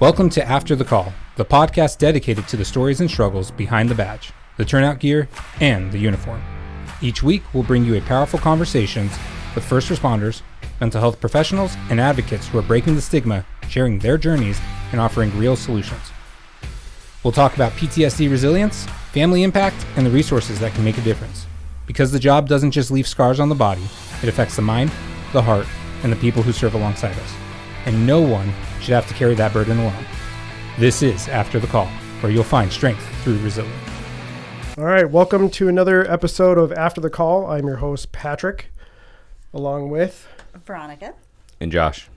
Welcome to After the Call, the podcast dedicated to the stories and struggles behind the badge, the turnout gear, and the uniform. Each week, we'll bring you a powerful conversations with first responders, mental health professionals, and advocates who are breaking the stigma, sharing their journeys, and offering real solutions. We'll talk about PTSD resilience, family impact, and the resources that can make a difference. Because the job doesn't just leave scars on the body, it affects the mind, the heart, and the people who serve alongside us. And no one should have to carry that burden alone. This is After the Call, where you'll find strength through resilience. All right, welcome to another episode of After the Call. I'm your host, Patrick, along with Veronica and Josh.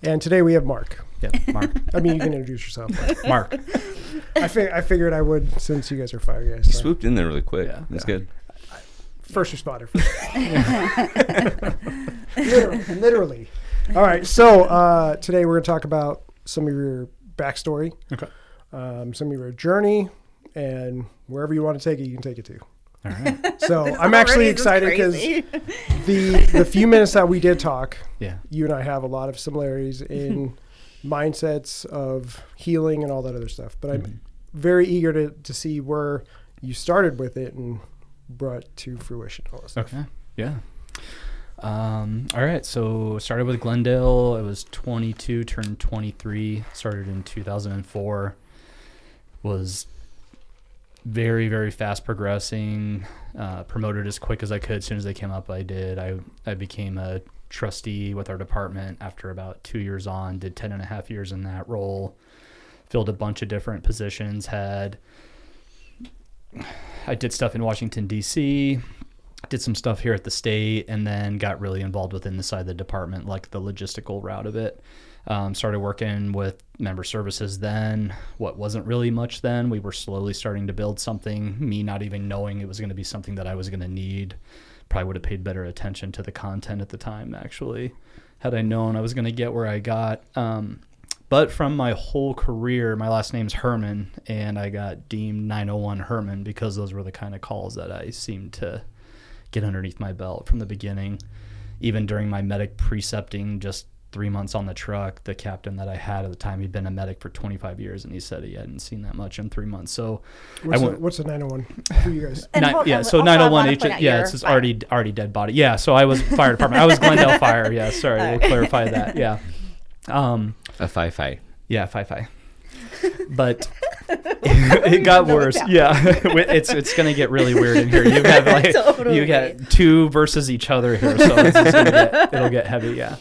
And today we have Mark. Yeah, Mark. I mean, you can introduce yourself. Mark. I figured I would, since you guys are fire guys. You swooped in there really quick. Yeah. That's good. First responder. Literally. All right, so today we're going to talk about some of your backstory, Okay. some of your journey, and wherever you want to take it, you can take it to. All right. So I'm actually excited because the few minutes that we did talk, Yeah. you and I have a lot of similarities in mindsets of healing and all that other stuff. But I'm very eager to see where you started with it and brought to fruition all this stuff. Okay. Yeah. All right. So started with Glendale. I was 22, turned 23. Started in 2004. Was very, very fast progressing. Promoted as quick as I could. As soon as they came up, I did. I became a trustee with our department after about 2 years on. Did 10 and a half years in that role. Filled a bunch of different positions. I did stuff in Washington, D.C., did some stuff here at the state, and then got really involved within the side of the department, like the logistical route of it. Started working with member services then. What wasn't really much then. We were slowly starting to build something, me not even knowing it was going to be something that I was going to need. Probably would have paid better attention to the content at the time, actually, had I known I was going to get where I got. But from my whole career, my last name's Hermann, and I got deemed 901 Hermann because those were the kind of calls that I seemed to get underneath my belt from the beginning. Even during my medic precepting, just 3 months on the truck, the captain that I had at the time, he'd been a medic for 25 years, and he said he hadn't seen that much in 3 months. So what's a 901 for you guys? So 901 it's already dead body. Yeah, so I was fire department. I was Glendale Fire. Yeah, sorry, we'll clarify that. Yeah. A fi-fi. Yeah, fi-fi. But it got worse. Yeah, it's gonna get really weird in here. You have you got two versus each other here, so it'll get heavy. Yeah.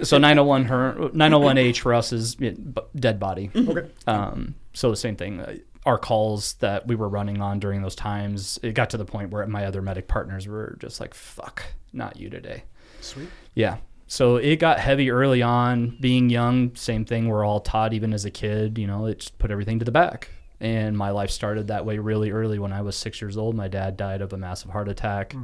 So 901H for us is dead body. Okay. So the same thing. Our calls that we were running on during those times, it got to the point where my other medic partners were just like, "Fuck, not you today." Sweet. Yeah. So it got heavy early on. Being young, same thing. We're all taught, even as a kid, it just put everything to the back. And my life started that way really early. When I was 6 years old, my dad died of a massive heart attack.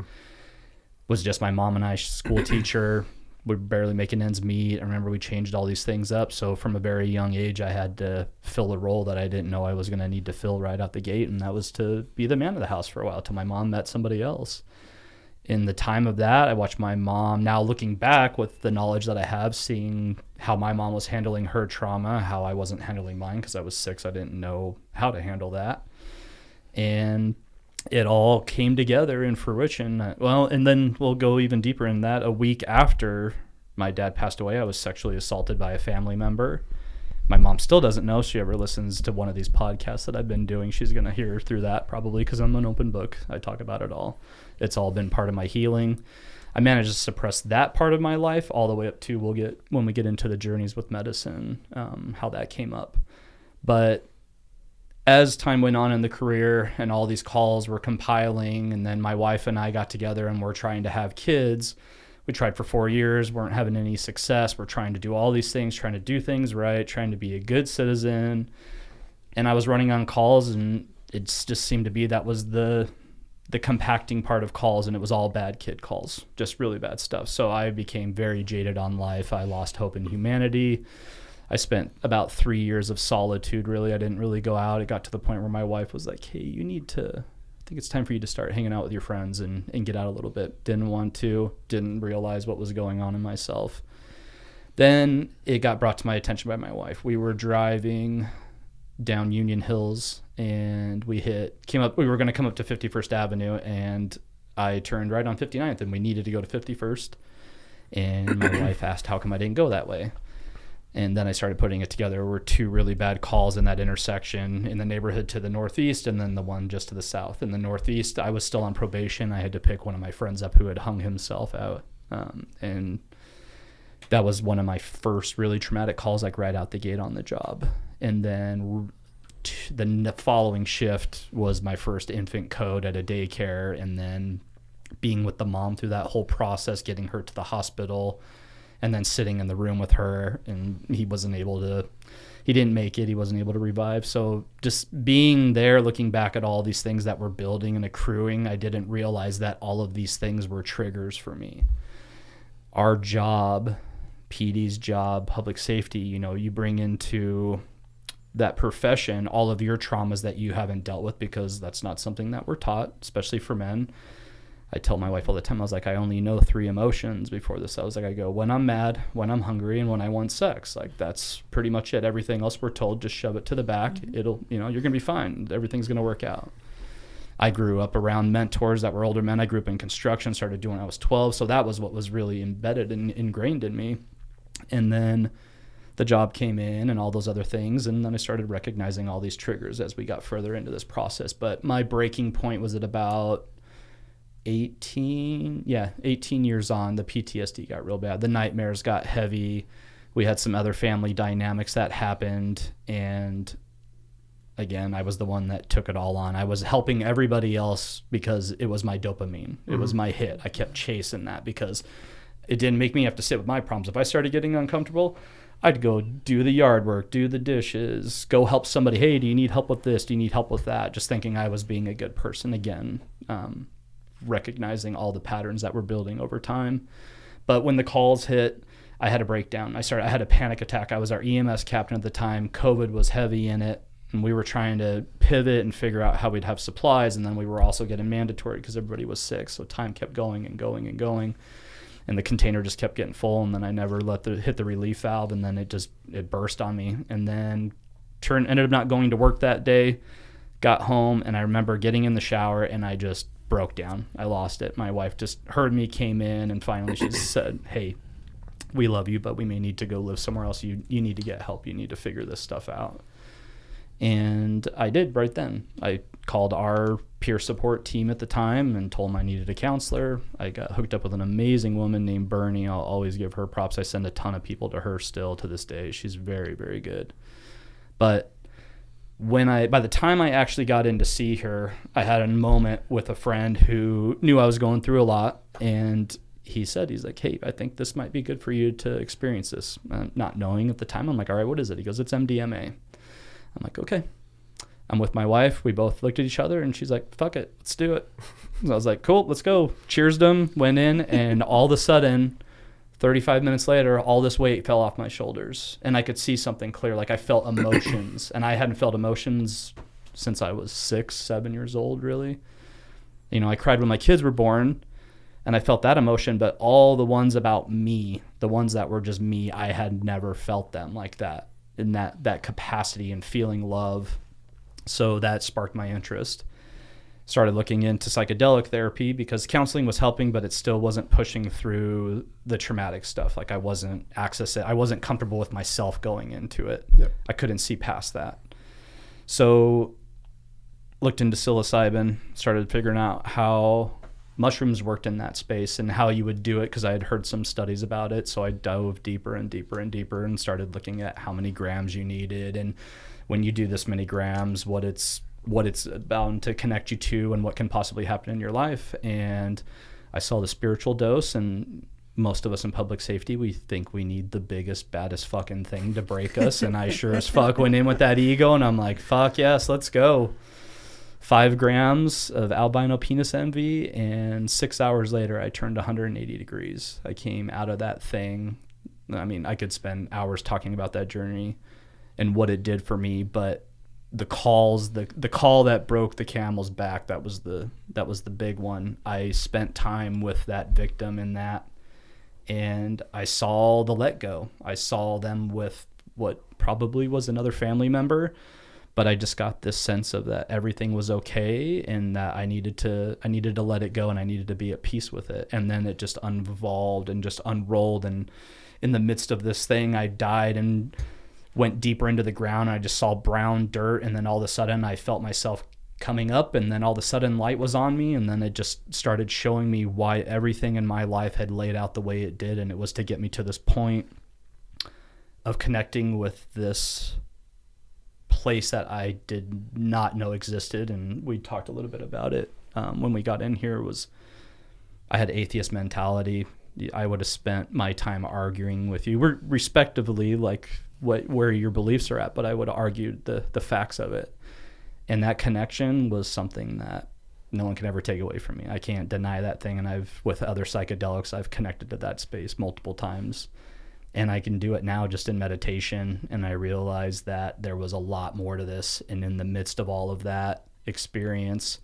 Was just my mom and I, school teacher. We're barely making ends meet. I remember we changed all these things up. So from a very young age, I had to fill a role that I didn't know I was going to need to fill right out the gate. And that was to be the man of the house for a while till my mom met somebody else. In the time of that, I watched my mom, now looking back with the knowledge that I have, seeing how my mom was handling her trauma, how I wasn't handling mine because I was 6. I didn't know how to handle that. And it all came together in fruition. Well, and then we'll go even deeper in that. A week after my dad passed away, I was sexually assaulted by a family member. My mom still doesn't know. If she ever listens to one of these podcasts that I've been doing, she's going to hear through that probably because I'm an open book. I talk about it all. It's all been part of my healing. I managed to suppress that part of my life all the way up to when we get into the journeys with medicine, how that came up. But as time went on in the career and all these calls were compiling, and then my wife and I got together and we're trying to have kids. We tried for 4 years, weren't having any success. We're trying to do all these things, trying to do things right, trying to be a good citizen. And I was running on calls, and it just seemed to be that was the compacting part of calls, and it was all bad kid calls, just really bad stuff. So I became very jaded on life. I lost hope in humanity. I spent about 3 years of solitude, really. I didn't really go out. It got to the point where my wife was like, hey, I think it's time for you to start hanging out with your friends and get out a little bit. Didn't want to, didn't realize what was going on in myself. Then it got brought to my attention by my wife. We were driving down Union Hills, and we were going to come up to 51st Avenue, and I turned right on 59th, and we needed to go to 51st. And my wife asked, how come I didn't go that way? And then I started putting it together. There were two really bad calls in that intersection in the neighborhood to the northeast, and then the one just to the south. In the northeast, I was still on probation. I had to pick one of my friends up who had hung himself out. And that was one of my first really traumatic calls, like right out the gate on the job. And then the following shift was my first infant code at a daycare, and then being with the mom through that whole process, getting her to the hospital, and then sitting in the room with her, and he didn't make it. He wasn't able to revive. So just being there, looking back at all these things that were building and accruing, I didn't realize that all of these things were triggers for me. Our job, PD's job, public safety, you bring into that profession all of your traumas that you haven't dealt with, because that's not something that we're taught, especially for men. I tell my wife all the time, I was like, I only know 3 emotions before this. I was like, I go, when I'm mad, when I'm hungry, and when I want sex. Like, that's pretty much it. Everything else we're told, just shove it to the back. It'll, you're going to be fine. Everything's going to work out. I grew up around mentors that were older men. I grew up in construction, started doing when I was 12. So that was what was really embedded and ingrained in me. And then the job came in and all those other things. And then I started recognizing all these triggers as we got further into this process. But my breaking point was at about 18 years on. The PTSD got real bad. The nightmares got heavy. We had some other family dynamics that happened. And again, I was the one that took it all on. I was helping everybody else because it was my dopamine. It was my hit. I kept chasing that because it didn't make me have to sit with my problems. If I started getting uncomfortable, I'd go do the yard work, do the dishes, go help somebody. Hey, do you need help with this? Do you need help with that? Just thinking I was being a good person again. Recognizing all the patterns that were building over time. But when the calls hit, I had a breakdown. I had a panic attack. I was our EMS captain at the time. COVID was heavy in it, and we were trying to pivot and figure out how we'd have supplies, and then we were also getting mandatory because everybody was sick, so time kept going and going and going, and the container just kept getting full, and then I never hit the relief valve, and then it burst on me, and then ended up not going to work that day, got home, and I remember getting in the shower, and I just broke down. I lost it. My wife just heard me, came in, and finally she said, hey, we love you, but we may need to go live somewhere else. You need to get help. You need to figure this stuff out. And I did right then. I called our peer support team at the time and told them I needed a counselor. I got hooked up with an amazing woman named Bernie. I'll always give her props. I send a ton of people to her still to this day. She's very, very good. But by the time I actually got in to see her, I had a moment with a friend who knew I was going through a lot, and he's like, hey, I think this might be good for you to experience this. Not knowing at the time, I'm like, all right, what is it? He goes, it's MDMA. I'm like, okay. I'm with my wife. We both looked at each other, and she's like, fuck it, let's do it. So I was like, cool, let's go. Cheers them, went in, and all of a sudden, 35 minutes later, all this weight fell off my shoulders, and I could see something clear. Like, I felt emotions, and I hadn't felt emotions since I was 6-7 years old, really. I cried when my kids were born, and I felt that emotion, but all the ones about me, the ones that were just me, I had never felt them like that, in that capacity and feeling love. So that sparked my interest. Started looking into psychedelic therapy because counseling was helping, but it still wasn't pushing through the traumatic stuff. Like, I wasn't comfortable with myself going into it. Yep. I couldn't see past that. So looked into psilocybin, started figuring out how mushrooms worked in that space and how you would do it, because I had heard some studies about it. So I dove deeper and deeper and deeper and started looking at how many grams you needed, and when you do this many grams, what it's bound to connect you to and what can possibly happen in your life. And I saw the spiritual dose, and most of us in public safety, we think we need the biggest, baddest fucking thing to break us. And I sure as fuck went in with that ego, and I'm like, fuck yes, let's go. 5 grams of albino penis envy, and 6 hours later, I turned 180 degrees. I came out of that thing. I mean, I could spend hours talking about that journey and what it did for me, but the call that broke the camel's back, that was the big one. I spent time with that victim in that, and I saw the let go. I saw them with what probably was another family member, but I just got this sense of that everything was okay and that I needed to let it go and I needed to be at peace with it. And then it just unvolved and just unrolled. And in the midst of this thing, I died and went deeper into the ground. I just saw brown dirt. And then all of a sudden I felt myself coming up, and then all of a sudden light was on me. And then it just started showing me why everything in my life had laid out the way it did. And it was to get me to this point of connecting with this place that I did not know existed. And we talked a little bit about it when we got in here. Was I had atheist mentality. I would have spent my time arguing with you. We're respectively like where your beliefs are at, but I would have argued the facts of it. And that connection was something that no one can ever take away from me. I can't deny that thing. And with other psychedelics, I've connected to that space multiple times. And I can do it now just in meditation. And I realized that there was a lot more to this. And in the midst of all of that experience,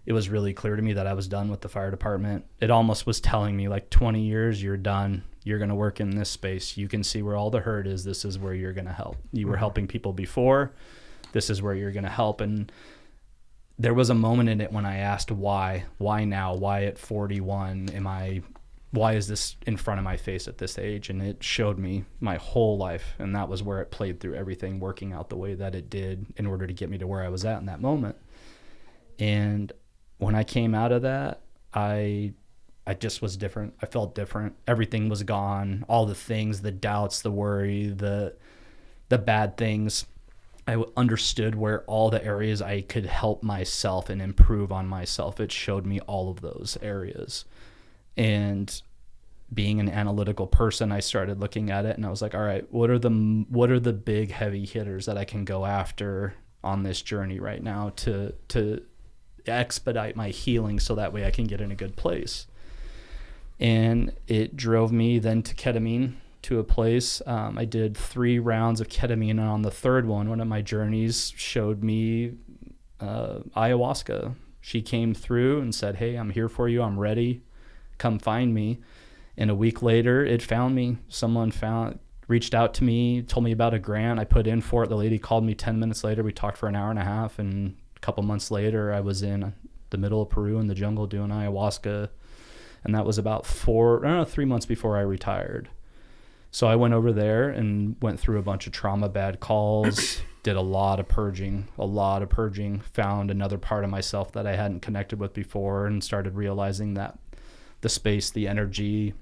it was really clear to me that I was done with the fire department. It almost was telling me, like, 20 years, you're done. You're going to work in this space. You can see where all the hurt is. This is where you're going to help. You were helping people before. This is where you're going to help. And there was a moment in it when I asked why now, why at 41 why is this in front of my face at this age? And it showed me my whole life. And that was where it played through everything, working out the way that it did in order to get me to where I was at in that moment. And when I came out of that, I just was different. I felt different. Everything was gone. All the things, the doubts, the worry, the bad things. I understood where all the areas I could help myself and improve on myself. It showed me all of those areas. And being an analytical person, I started looking at it and I was like, all right, what are the big heavy hitters that I can go after on this journey right now to expedite my healing so that way I can get in a good place. And it drove me then to ketamine, to a place. I did 3 rounds of ketamine, and on the third one of my journeys showed me ayahuasca. She came through and said, hey, I'm here for you. I'm ready. Come find me. And a week later, it found me. Someone reached out to me, told me about a grant. I put in for it. The lady called me 10 minutes later. We talked for an hour and a half, and a couple months later, I was in the middle of Peru in the jungle doing ayahuasca. And that was about 3 months before I retired. So I went over there and went through a bunch of trauma, bad calls, did a lot of purging, found another part of myself that I hadn't connected with before, and started realizing that the space, the energy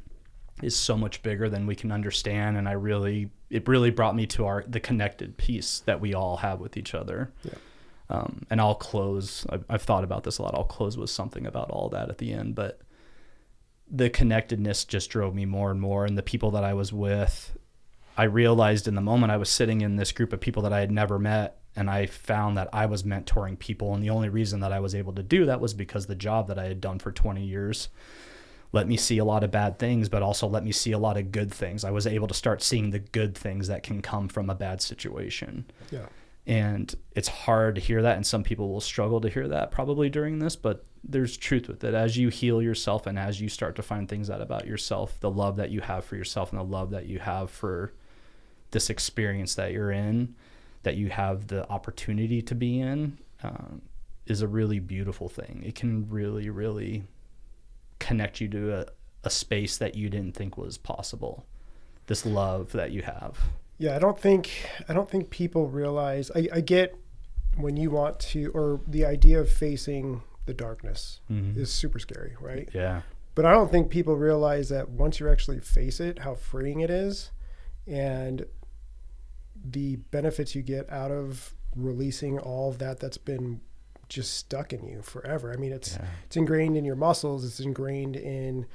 is so much bigger than we can understand. And it really brought me to the connected piece that we all have with each other. Yeah. And I'll close. I've thought about this a lot. I'll close with something about all that at the end, but the connectedness just drove me more and more. And the people that I was with, I realized in the moment I was sitting in this group of people that I had never met, and I found that I was mentoring people. And the only reason that I was able to do that was because the job that I had done for 20 years let me see a lot of bad things, but also let me see a lot of good things. I was able to start seeing the good things that can come from a bad situation. Yeah. And it's hard to hear that, and some people will struggle to hear that probably during this, but there's truth with it. As you heal yourself and as you start to find things out about yourself, the love that you have for yourself and the love that you have for this experience that you're in, that you have the opportunity to be in, is a really beautiful thing. It can really, really connect you to a space that you didn't think was possible. This love that you have. Yeah, I don't think people realize. I get when you want to, or the idea of facing the darkness is super scary, right? Yeah. But I don't think people realize that once you actually face it, how freeing it is, and the benefits you get out of releasing all of that's been just stuck in you forever. I mean, it's ingrained in your muscles. It's ingrained in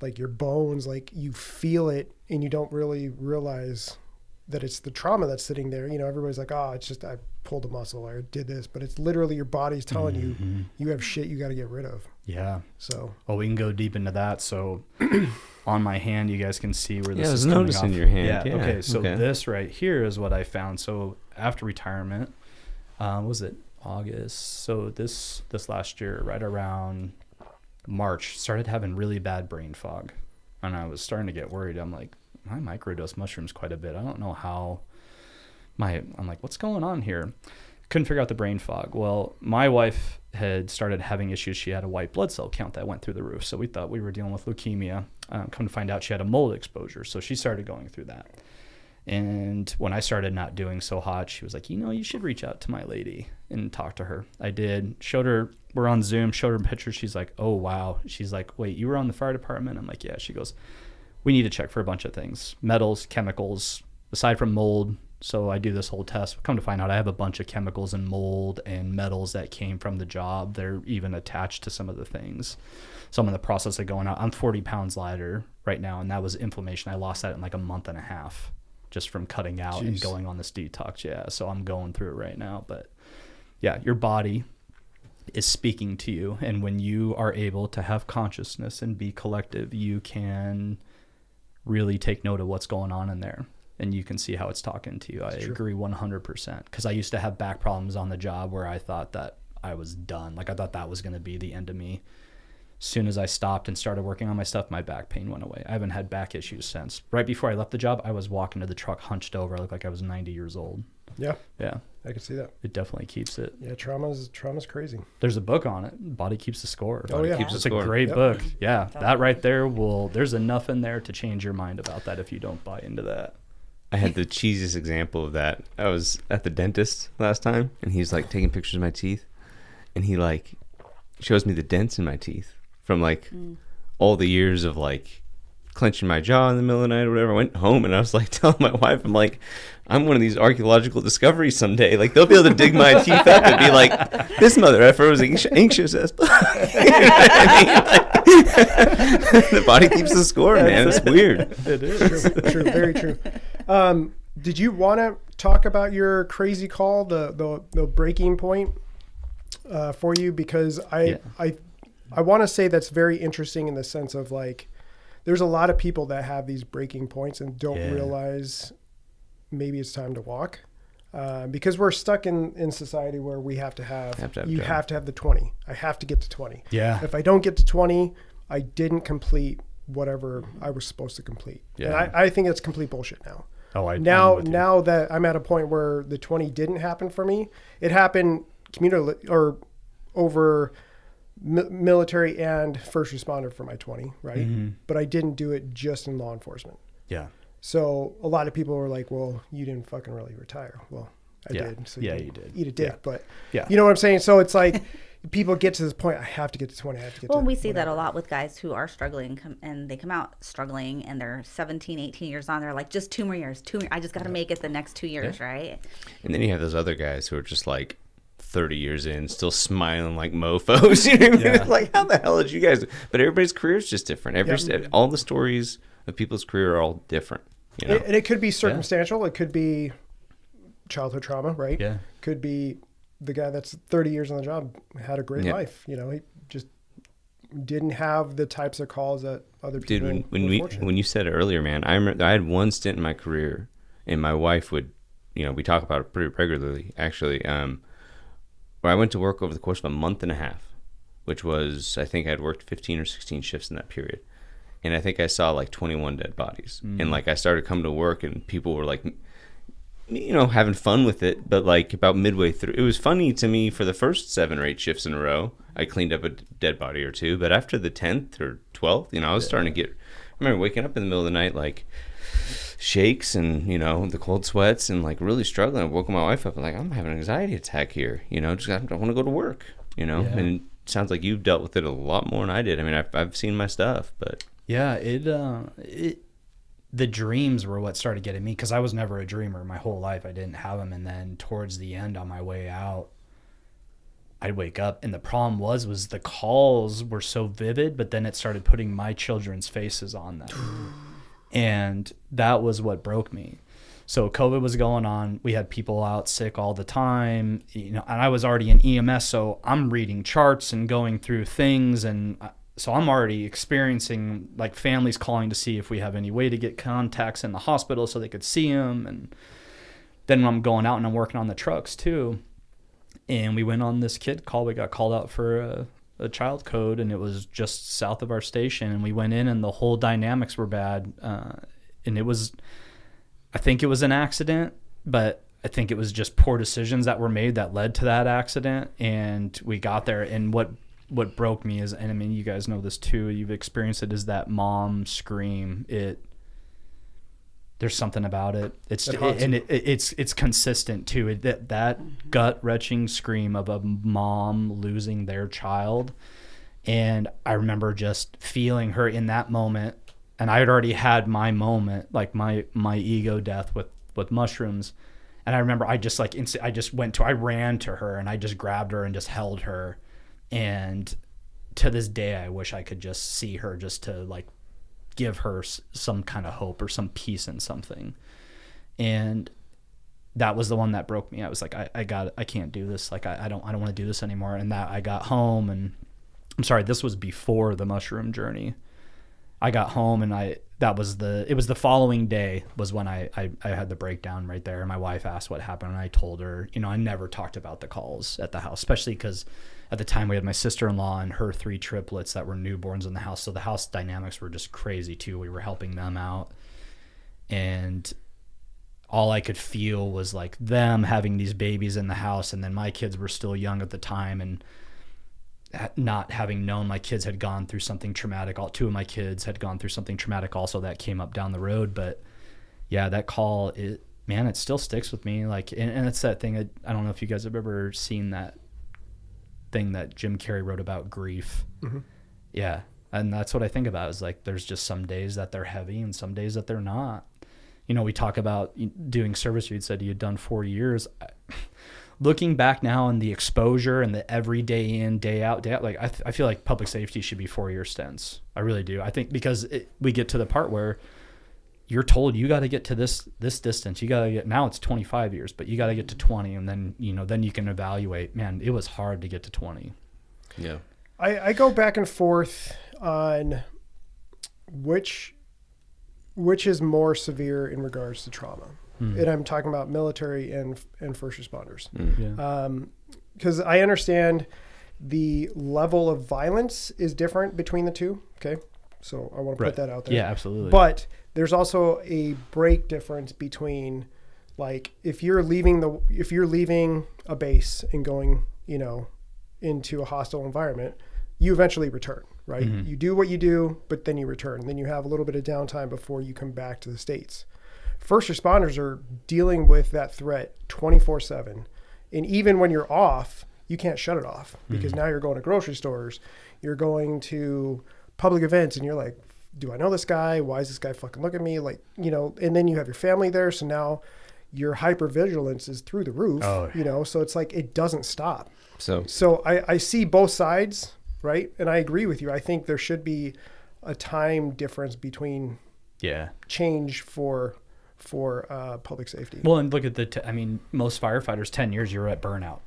like your bones. Like you feel it, and you don't really realize that it's the trauma that's sitting there. You know, everybody's like, oh, it's just I pulled a muscle or did this, but it's literally your body's telling you you have shit you got to get rid of. Yeah. So. Well, we can go deep into that. So on my hand, you guys can see where this is coming off. Yeah, I was noticing your hand. Yeah. Okay. So this right here is what I found. So after retirement, was it August? So this last year, right around March, started having really bad brain fog. And I was starting to get worried. I'm like, I microdose mushrooms quite a bit. I don't know how I'm like, what's going on here? Couldn't figure out the brain fog. Well, my wife had started having issues. She had a white blood cell count that went through the roof. So we thought we were dealing with leukemia. Come to find out she had a mold exposure. So she started going through that. And when I started not doing so hot, she was like, you should reach out to my lady and talk to her. I did. Showed her, we're on Zoom, showed her pictures. She's like, oh, wow. She's like, wait, you were on the fire department? I'm like, yeah. She goes, we need to check for a bunch of things, metals, chemicals, aside from mold. So I do this whole test. Come to find out I have a bunch of chemicals and mold and metals that came from the job. They're even attached to some of the things. So I'm in the process of going out. I'm 40 pounds lighter right now, and that was inflammation. I lost that in like a month and a half just from cutting out and going on this detox. Yeah, so I'm going through it right now. But yeah, your body is speaking to you. And when you are able to have consciousness and be collective, you can really take note of what's going on in there. And you can see how it's talking to you. I agree 100%. Because I used to have back problems on the job where I thought that I was done. Like I thought that was going to be the end of me. As soon as I stopped and started working on my stuff, my back pain went away. I haven't had back issues since. Right before I left the job, I was walking to the truck hunched over. I looked like I was 90 years old. Yeah. Yeah. I can see that. It definitely keeps it. Yeah, trauma's crazy. There's a book on it. Body Keeps the Score. Oh, yeah. It's a great book. Yeah. That right there there's enough in there to change your mind about that if you don't buy into that. I had the cheesiest example of that. I was at the dentist last time, and he's like taking pictures of my teeth, and he like shows me the dents in my teeth from like all the years of like clenching my jaw in the middle of the night or whatever. I went home and I was like telling my wife, I'm like, I'm one of these archaeological discoveries someday. Like they'll be able to dig my teeth up and be like, this mother effer was anxious as fuck. The body keeps the score, man. It's weird. It is true, very true. Did you want to talk about your crazy call, the breaking point for you? Because I want to say that's very interesting in the sense of like, there's a lot of people that have these breaking points and don't realize maybe it's time to walk. Because we're stuck in society where we have to have the 20. I have to get to 20. Yeah. If I don't get to 20, I didn't complete whatever I was supposed to complete. Yeah. And I think it's complete bullshit now. Now that I'm at a point where the 20 didn't happen for me, it happened over military and first responder for my 20, right? Mm-hmm. But I didn't do it just in law enforcement. Yeah. So a lot of people were like, well, you didn't fucking really retire. Well, I did. So you did. Eat a dick. But you know what I'm saying? So it's like people get to this point, I have to get to 20. I have to get to 20. Well, we see that a lot with guys who are struggling and they come out struggling and they're 17, 18 years on. They're like, just 2 more years. I just got to make it the next 2 years, right? And then you have those other guys who are just like 30 years in, still smiling like mofos. You know what I mean? It's like, how the hell did you guys? But everybody's career is just different. All the stories of people's career are all different. You know? And it could be circumstantial. It could be childhood trauma, right? Yeah. Could be the guy that's 30 years on the job had a great life. You know, he just didn't have the types of calls that other people. Dude, when you said it earlier, man, I remember I had one stint in my career, and my wife would, we talk about it pretty regularly, actually. Where I went to work over the course of a month and a half, which was, I think I'd worked 15 or 16 shifts in that period. And I think I saw like 21 dead bodies. And like I started coming to work and people were like, having fun with it. But like about midway through, it was funny to me for the first 7 or 8 shifts in a row. I cleaned up a dead body or 2. But after the 10th or 12th, I was starting to I remember waking up in the middle of the night, like shakes and, the cold sweats and like really struggling. I woke my wife up and like, I'm having an anxiety attack here. I don't want to go to work, And it sounds like you've dealt with it a lot more than I did. I mean, I've seen my stuff, but. Yeah, the dreams were what started getting me because I was never a dreamer my whole life. I didn't have them. And then towards the end on my way out, I'd wake up and the problem was the calls were so vivid, but then it started putting my children's faces on them. And that was what broke me. So COVID was going on. We had people out sick all the time, and I was already in EMS. So I'm reading charts and going through things. And so I'm already experiencing like families calling to see if we have any way to get contacts in the hospital so they could see them. And then I'm going out and I'm working on the trucks too. And we went on this kid call. We got called out for a child code, and it was just south of our station, and we went in and the whole dynamics were bad. And I think it was an accident, but I think it was just poor decisions that were made that led to that accident. And we got there, and what broke me is, and I mean, you guys know this too, you've experienced it, is that mom scream. There's something about it. It's consistent too. That gut-wrenching scream of a mom losing their child. And I remember just feeling her in that moment. And I had already had my moment, like my ego death with mushrooms. And I remember I ran to her and I just grabbed her and just held her. And to this day, I wish I could just see her, just to like give her some kind of hope or some peace in something. And that was the one that broke me. I was like, I can't do this. Like, I don't want to do this anymore. And that I got home, and I'm sorry, this was before the mushroom journey. I got home, and it was the following day was when I had the breakdown right there. My wife asked what happened, and I told her, I never talked about the calls at the house, especially because at the time we had my sister-in-law and her 3 triplets that were newborns in the house. So the house dynamics were just crazy too. We were helping them out, and all I could feel was like them having these babies in the house. And then my kids were still young at the time, and not having known my kids had gone through something traumatic. 2 of my kids had gone through something traumatic also that came up down the road. But yeah, that call, it still sticks with me. Like, and it's that thing. I don't know if you guys have ever seen that thing that Jim Carrey wrote about grief. Mm-hmm. Yeah. And that's what I think about, is like, there's just some days that they're heavy and some days that they're not. We talk about doing service. You'd said you had done 4 years. Looking back now and the exposure and the every day in, day out, like I feel like public safety should be 4-year stints. I really do. I think because we get to the part where you're told you got to get to this distance. You got to get, now it's 25 years, but you got to get to 20. And then, then you can evaluate, man, it was hard to get to 20. Yeah. I go back and forth on which is more severe in regards to trauma. And I'm talking about military and first responders. Because I understand the level of violence is different between the two. Okay. So I want to put that out there. Yeah, absolutely. But there's also a break difference between, like, if you're leaving a base and going, into a hostile environment, you eventually return, right? Mm-hmm. You do what you do, but then you return. And then you have a little bit of downtime before you come back to the States. First responders are dealing with that threat 24/7. And even when you're off, you can't shut it off, because now you're going to grocery stores, you're going to public events, and you're like, do I know this guy? Why is this guy fucking looking at me? Like, and then you have your family there. So now your hypervigilance is through the roof, so it's like, it doesn't stop. So I see both sides, right? And I agree with you. I think there should be a time difference between change for public safety. Well, and look at most firefighters, 10 years, you're at burnout,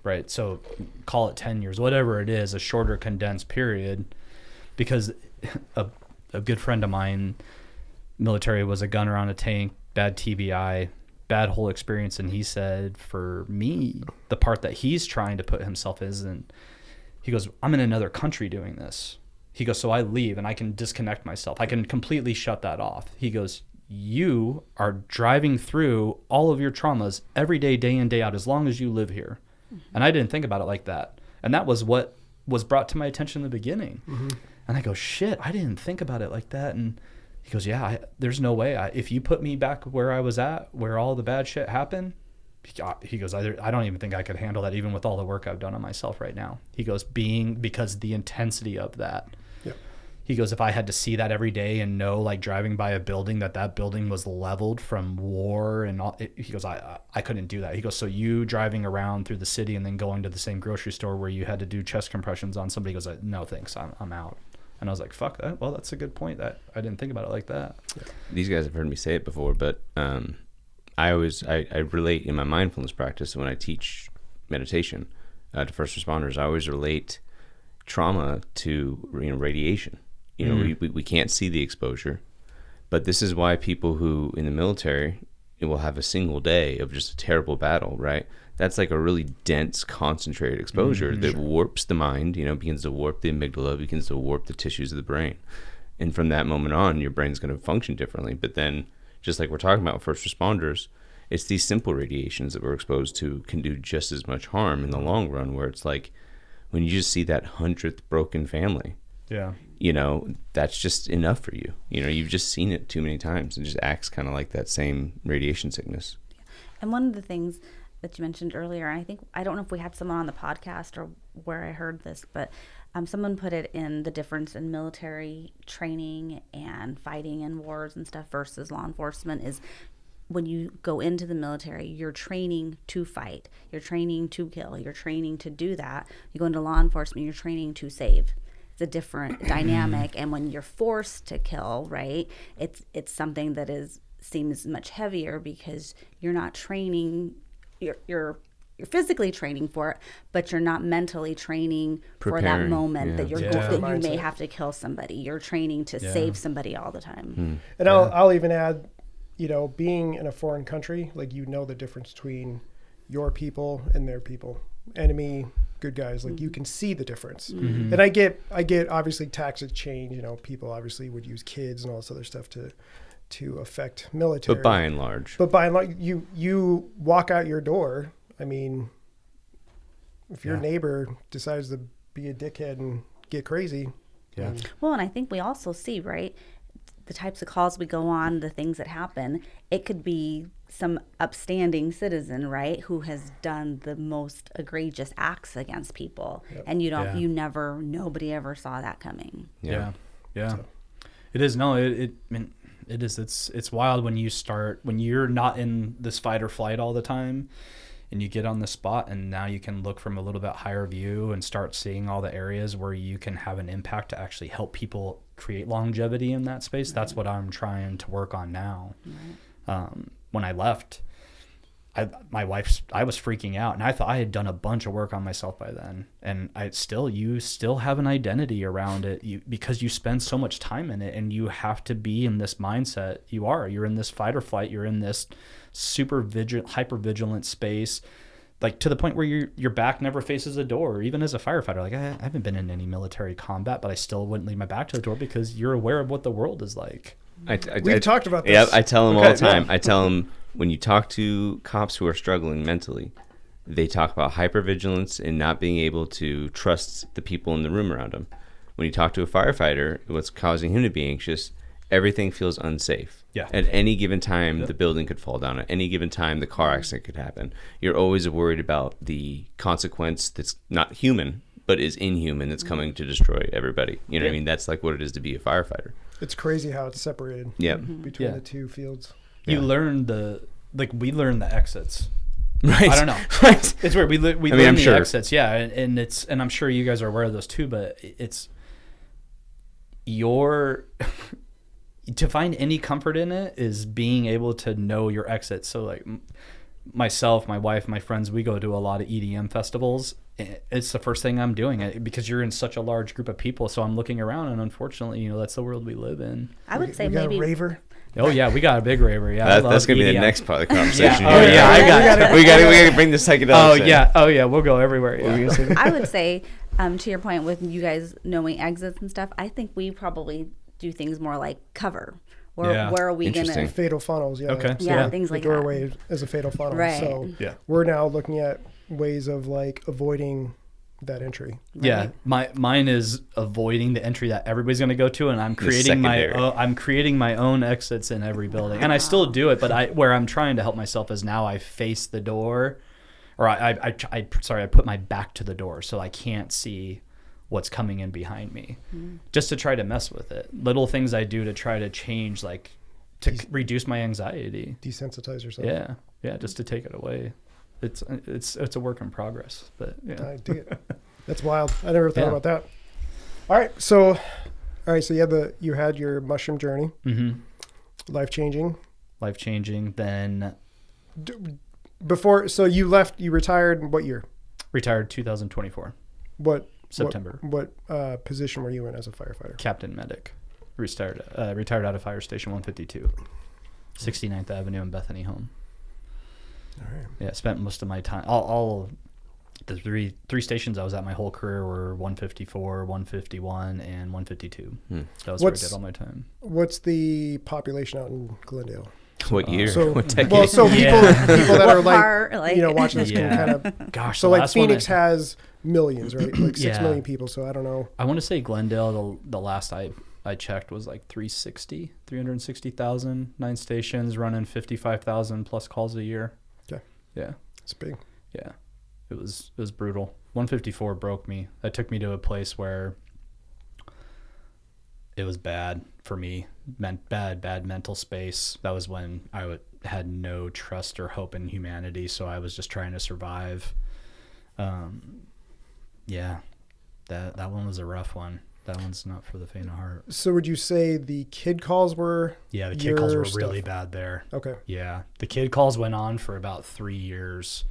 right? So call it 10 years, whatever it is, a shorter condensed period, because a good friend of mine, military, was a gunner on a tank, bad TBI, bad whole experience. And he said, for me, the part that he's trying to put himself in, he goes, I'm in another country doing this. He goes, so I leave and I can disconnect myself. I can completely shut that off. He goes, you are driving through all of your traumas every day, day in, day out, as long as you live here. And I didn't think about it like that. And that was what was brought to my attention in the beginning. And I go, shit, I didn't think about it like that. And he goes, yeah, there's no way. If you put me back where I was at, where all the bad shit happened, he goes, I don't even think I could handle that, even with all the work I've done on myself right now. He goes, because the intensity of that. He goes, if I had to see that every day and know, like, driving by a building, that building was leveled from war and all, he goes, I couldn't do that. He goes, so you driving around through the city and then going to the same grocery store where you had to do chest compressions on somebody, goes, no thanks, I'm out. And I was like, fuck that. Well, that's a good point. That I didn't think about it like that. These guys have heard me say it before, but I relate in my mindfulness practice when I teach meditation to first responders. I always relate trauma to radiation. We can't see the exposure, but this is why people who in the military, it will have a single day of just a terrible battle, right? That's like a really dense, concentrated exposure that warps the mind, begins to warp the amygdala, begins to warp the tissues of the brain. And from that moment on, your brain's going to function differently. But then, just like we're talking about first responders, it's these simple radiations that we're exposed to can do just as much harm in the long run, where it's like when you just see that 100th broken family, that's just enough for you. You've just seen it too many times, and it just acts kind of like that same radiation sickness. And one of the things that you mentioned earlier, and I don't know if we had someone on the podcast or where I heard this, but someone put it in the difference in military training and fighting in wars and stuff versus law enforcement is when you go into the military, you're training to fight, you're training to kill, you're training to do that. You go into law enforcement, you're training to save. It's a different dynamic. And when you're forced to kill, right, it's something that seems much heavier because you're not training, you're physically training for it, but you're not mentally training for that moment that that you may have to kill somebody. You're training to save somebody all the time. And I'll even add, being in a foreign country, like the difference between your people and their people, enemy, good guys. Like you can see the difference. And I get obviously tactics change. People obviously would use kids and all this other stuff to affect military. But by and large, you walk out your door. I mean, if your neighbor decides to be a dickhead and get crazy. Yeah. Well, and I think we also see, right, the types of calls we go on, the things that happen. It could be some upstanding citizen, right, who has done the most egregious acts against people. Yep. And nobody ever saw that coming. Yeah. So. It is. No, it is. It's wild when you're not in this fight or flight all the time. And you get on the spot, and now you can look from a little bit higher view and start seeing all the areas where you can have an impact to actually help people create longevity in that space. That's what I'm trying to work on now. When I left, I was freaking out, and I thought I had done a bunch of work on myself by then. And you still have an identity around it because you spend so much time in it, and you have to be in this mindset. You're in this fight or flight. You're in this super vigilant, hyper vigilant space, like to the point where your back never faces a door. Even as a firefighter, like I haven't been in any military combat, but I still wouldn't leave my back to the door because you're aware of what the world is like. We've talked about this. Yeah, I tell them all the time. I tell them when you talk to cops who are struggling mentally, they talk about hypervigilance and not being able to trust the people in the room around them. When you talk to a firefighter, what's causing him to be anxious, everything feels unsafe. Yeah. At any given time, the building could fall down. At any given time, the car accident could happen. You're always worried about the consequence that's not human, but is inhuman, that's coming to destroy everybody. You know what I mean? That's like what it is to be a firefighter. It's crazy how it's separated between the two fields. You learn we learn the exits. Right. I don't know. Right. It's weird. We learn the exits. Yeah. And I'm sure you guys are aware of those too, but it's to find any comfort in it is being able to know your exits. So like myself, my wife, my friends, we go to a lot of EDM festivals. It's the first thing I'm doing because you're in such a large group of people. So I'm looking around, and unfortunately, that's the world we live in. I would say we got maybe a raver. Oh yeah, we got a big raver. Yeah, that's gonna be the next part of the conversation. We gotta bring the psychedelics. Oh yeah, we'll go everywhere. Yeah. I would say, to your point with you guys knowing exits and stuff, I think we probably do things more like cover. Where are we gonna fatal funnels? Yeah. Okay. Yeah, things like the doorway is a fatal funnel. Right. So we're now looking at ways of like avoiding that entry. Yeah, mine is avoiding the entry that everybody's going to go to, and I'm creating my own exits in every building, and I still do it. But where I'm trying to help myself is now I face the door, or I put my back to the door so I can't see what's coming in behind me, just to try to mess with it. Little things I do to try to change, like to reduce my anxiety, desensitize yourself. Yeah, just to take it away. It's a work in progress, but yeah. I dig it. That's wild. I never thought about that. All right, so you had your mushroom journey. Life changing. Then so you left. You retired in what year? Retired 2024. What September. What position were you in as a firefighter? Captain medic. Retired out of Fire Station 152. 69th Avenue and Bethany Home. All right. Yeah, spent most of my time. All the three stations I was at my whole career were 154, 151, and 152. That was where I did all my time. What's the population out in Glendale? What year? So, what decade? well, so people that are like, watching this Yeah. can kind of. Gosh, So the like last one Phoenix has millions, right? Like 6 Yeah. million people. So I don't know. I want to say Glendale, the last I checked was like 360,000, 9 stations running 55,000 plus calls a year. Okay. Yeah. It's big. Yeah. It was brutal. 154 broke me. That took me to a place where it was bad for me. Bad mental space. That was when I had no trust or hope in humanity. So I was just trying to survive. Yeah, that one was a rough one. That one's not for the faint of heart. So would you say the kid calls were? Yeah, the kid calls were your really stuff? bad there. Okay. Yeah, the kid calls went on for about 3 years.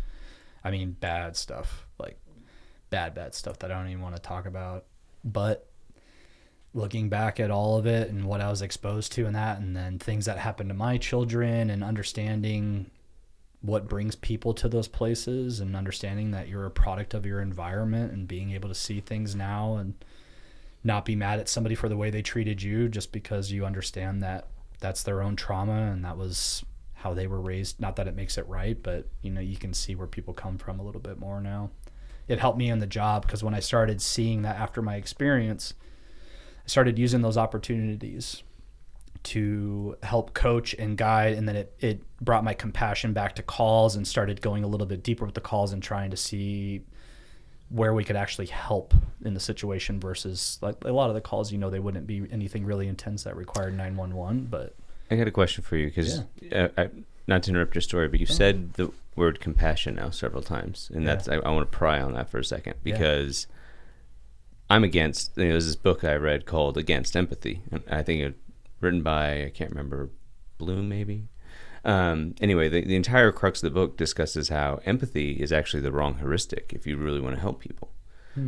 I mean, bad stuff, like bad stuff that I don't even want to talk about. But looking back at all of it and what I was exposed to and that, and then things that happened to my children, and understanding what brings people to those places, and understanding that you're a product of your environment, and being able to see things now and not be mad at somebody for the way they treated you just because you understand that that's their own trauma and that was how they were raised. Not that it makes it right, but you can see where people come from a little bit more now. It helped me in the job because when I started seeing that after my experience, I started using those opportunities to help coach and guide, and then it brought my compassion back to calls and started going a little bit deeper with the calls and trying to see where we could actually help in the situation versus like a lot of the calls, they wouldn't be anything really intense that required 911. But I got a question for you because not to interrupt your story, but you said the word compassion now several times, and that's I want to pry on that for a second because I'm against. There's this book I read called Against Empathy, and I think it written by, I can't remember, Bloom maybe. Anyway, the entire crux of the book discusses how empathy is actually the wrong heuristic if you really want to help people.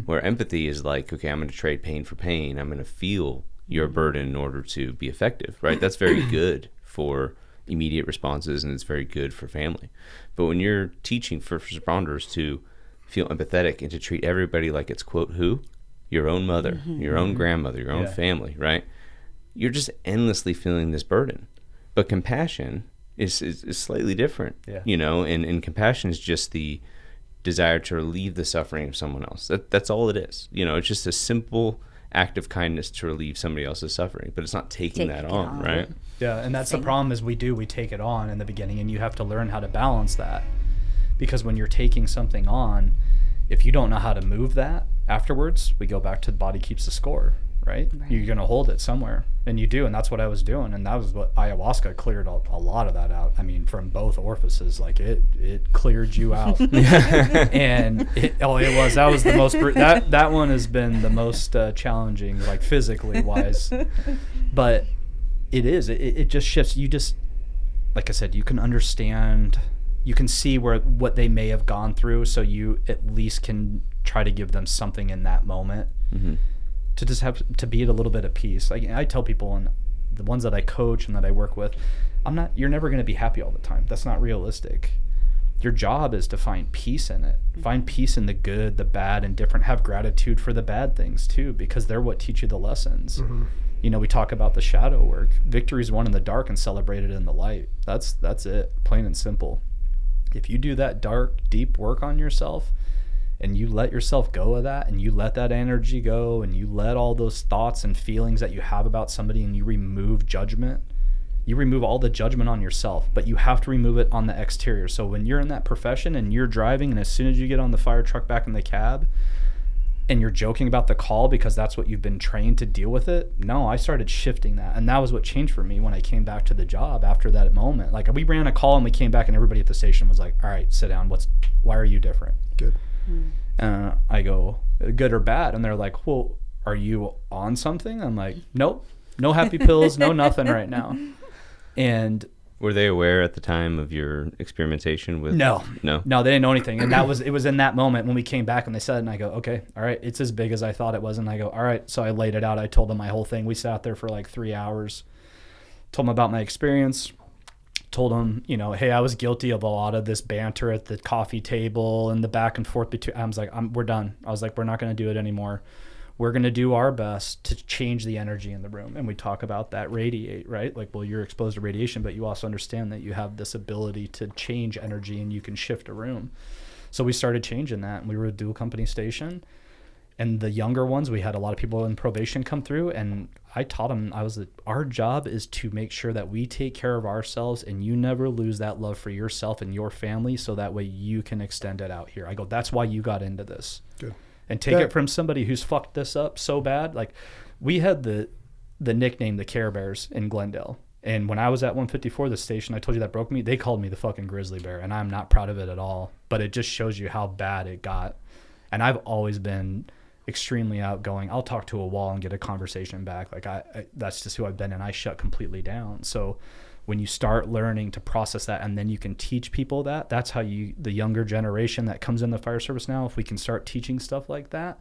Where empathy is like, okay, I'm going to trade pain for pain. I'm going to feel your burden in order to be effective, right? That's very good for immediate responses, and it's very good for family. But when you're teaching first responders to feel empathetic and to treat everybody like it's, quote, who? Your own mother, your own grandmother, your own family, right? You're just endlessly feeling this burden. But compassion is slightly different, and compassion is just the desire to relieve the suffering of someone else. That's all it is. It's just a simple act of kindness to relieve somebody else's suffering, but it's not taking that on, right? Yeah, and that's the problem is we take it on in the beginning, and you have to learn how to balance that. Because when you're taking something on, if you don't know how to move that afterwards, we go back to the body keeps the score, right? You're going to hold it somewhere, and you do, and that's what I was doing, and that was what ayahuasca cleared a lot of that out. I mean, from both orifices, like it cleared you out. And that was the most that one has been the most challenging, like physically wise. But it just shifts. You just, like I said, you can understand, you can see what they may have gone through, so you at least can try to give them something in that moment. To just have to be at a little bit of peace. I tell people, and the ones that I coach and that I work with, you're never going to be happy all the time. That's not realistic. Your job is to find peace in it. Find peace in the good, the bad, and different. Have gratitude for the bad things too, because they're what teach you the lessons. We talk about the shadow work. Victory is won in the dark and celebrated in the light. That's it, plain and simple. If you do that dark, deep work on yourself, and you let yourself go of that, and you let that energy go, and you let all those thoughts and feelings that you have about somebody, and you remove judgment, you remove all the judgment on yourself, but you have to remove it on the exterior. So when you're in that profession and you're driving, and as soon as you get on the fire truck back in the cab, and you're joking about the call because that's what you've been trained to deal with it, no, I started shifting that. And that was what changed for me when I came back to the job after that moment. Like, we ran a call and we came back and everybody at the station was like, all right, sit down. Why are you different? Good. I go, good or bad? And they're like, well, are you on something? I'm like, nope, no happy pills, no nothing right now. And were they aware at the time of your experimentation with? No, they didn't know anything. And it was in that moment when we came back and they said, and I go, okay, all right, it's as big as I thought it was. And I go, all right. So I laid it out. I told them my whole thing. We sat there for like 3 hours, told them about my experience. told him, you know, hey, I was guilty of a lot of this banter at the coffee table and the back and forth between. I was like, we're done. I was like, we're not going to do it anymore. We're going to do our best to change the energy in the room. And we talk about that radiate, right? Like, well, you're exposed to radiation, but you also understand that you have this ability to change energy and you can shift a room. So we started changing that, and we were a dual company station. And the younger ones, we had a lot of people in probation come through, and I taught them, our job is to make sure that we take care of ourselves and you never lose that love for yourself and your family, so that way you can extend it out here. I go, that's why you got into this. Good. And take it from somebody who's fucked this up so bad. Like, we had the nickname the Care Bears in Glendale. And when I was at 154, the station I told you that broke me, they called me the fucking grizzly bear, and I'm not proud of it at all. But it just shows you how bad it got. And I've always been extremely outgoing. I'll talk to a wall and get a conversation back. Like, I that's just who I've been, and I shut completely down. So when you start learning to process that, and then you can teach people that, that's how the younger generation that comes in the fire service now, if we can start teaching stuff like that,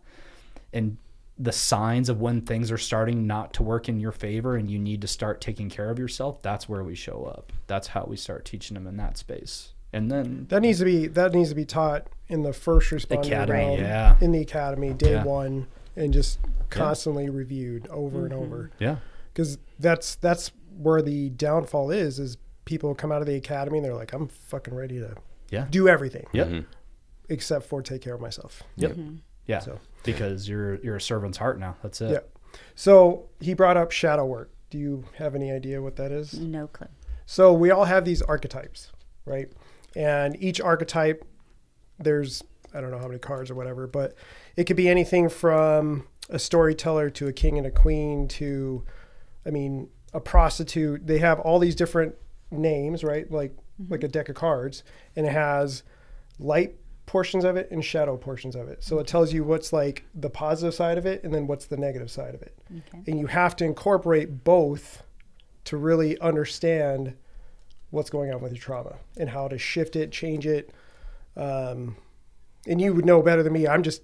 and the signs of when things are starting not to work in your favor and you need to start taking care of yourself, that's where we show up. That's how we start teaching them in that space. And then that needs to be taught in the first responder academy, realm, in the academy, day one, and just constantly reviewed over and over. Yeah. Because that's where the downfall is people come out of the academy and they're like, I'm fucking ready to do everything. Yep. Except for take care of myself. Yep. Yeah. So, because you're a servant's heart now. That's it. Yeah. So he brought up shadow work. Do you have any idea what that is? No clue. So we all have these archetypes, right? And each archetype, there's, I don't know how many cards or whatever, but it could be anything from a storyteller to a king and a queen to, a prostitute. They have all these different names, right? Like a deck of cards, and it has light portions of it and shadow portions of it. So it tells you what's like the positive side of it and then what's the negative side of it. Okay. And you have to incorporate both to really understand what's going on with your trauma and how to shift it, change it. And you would know better than me. I'm just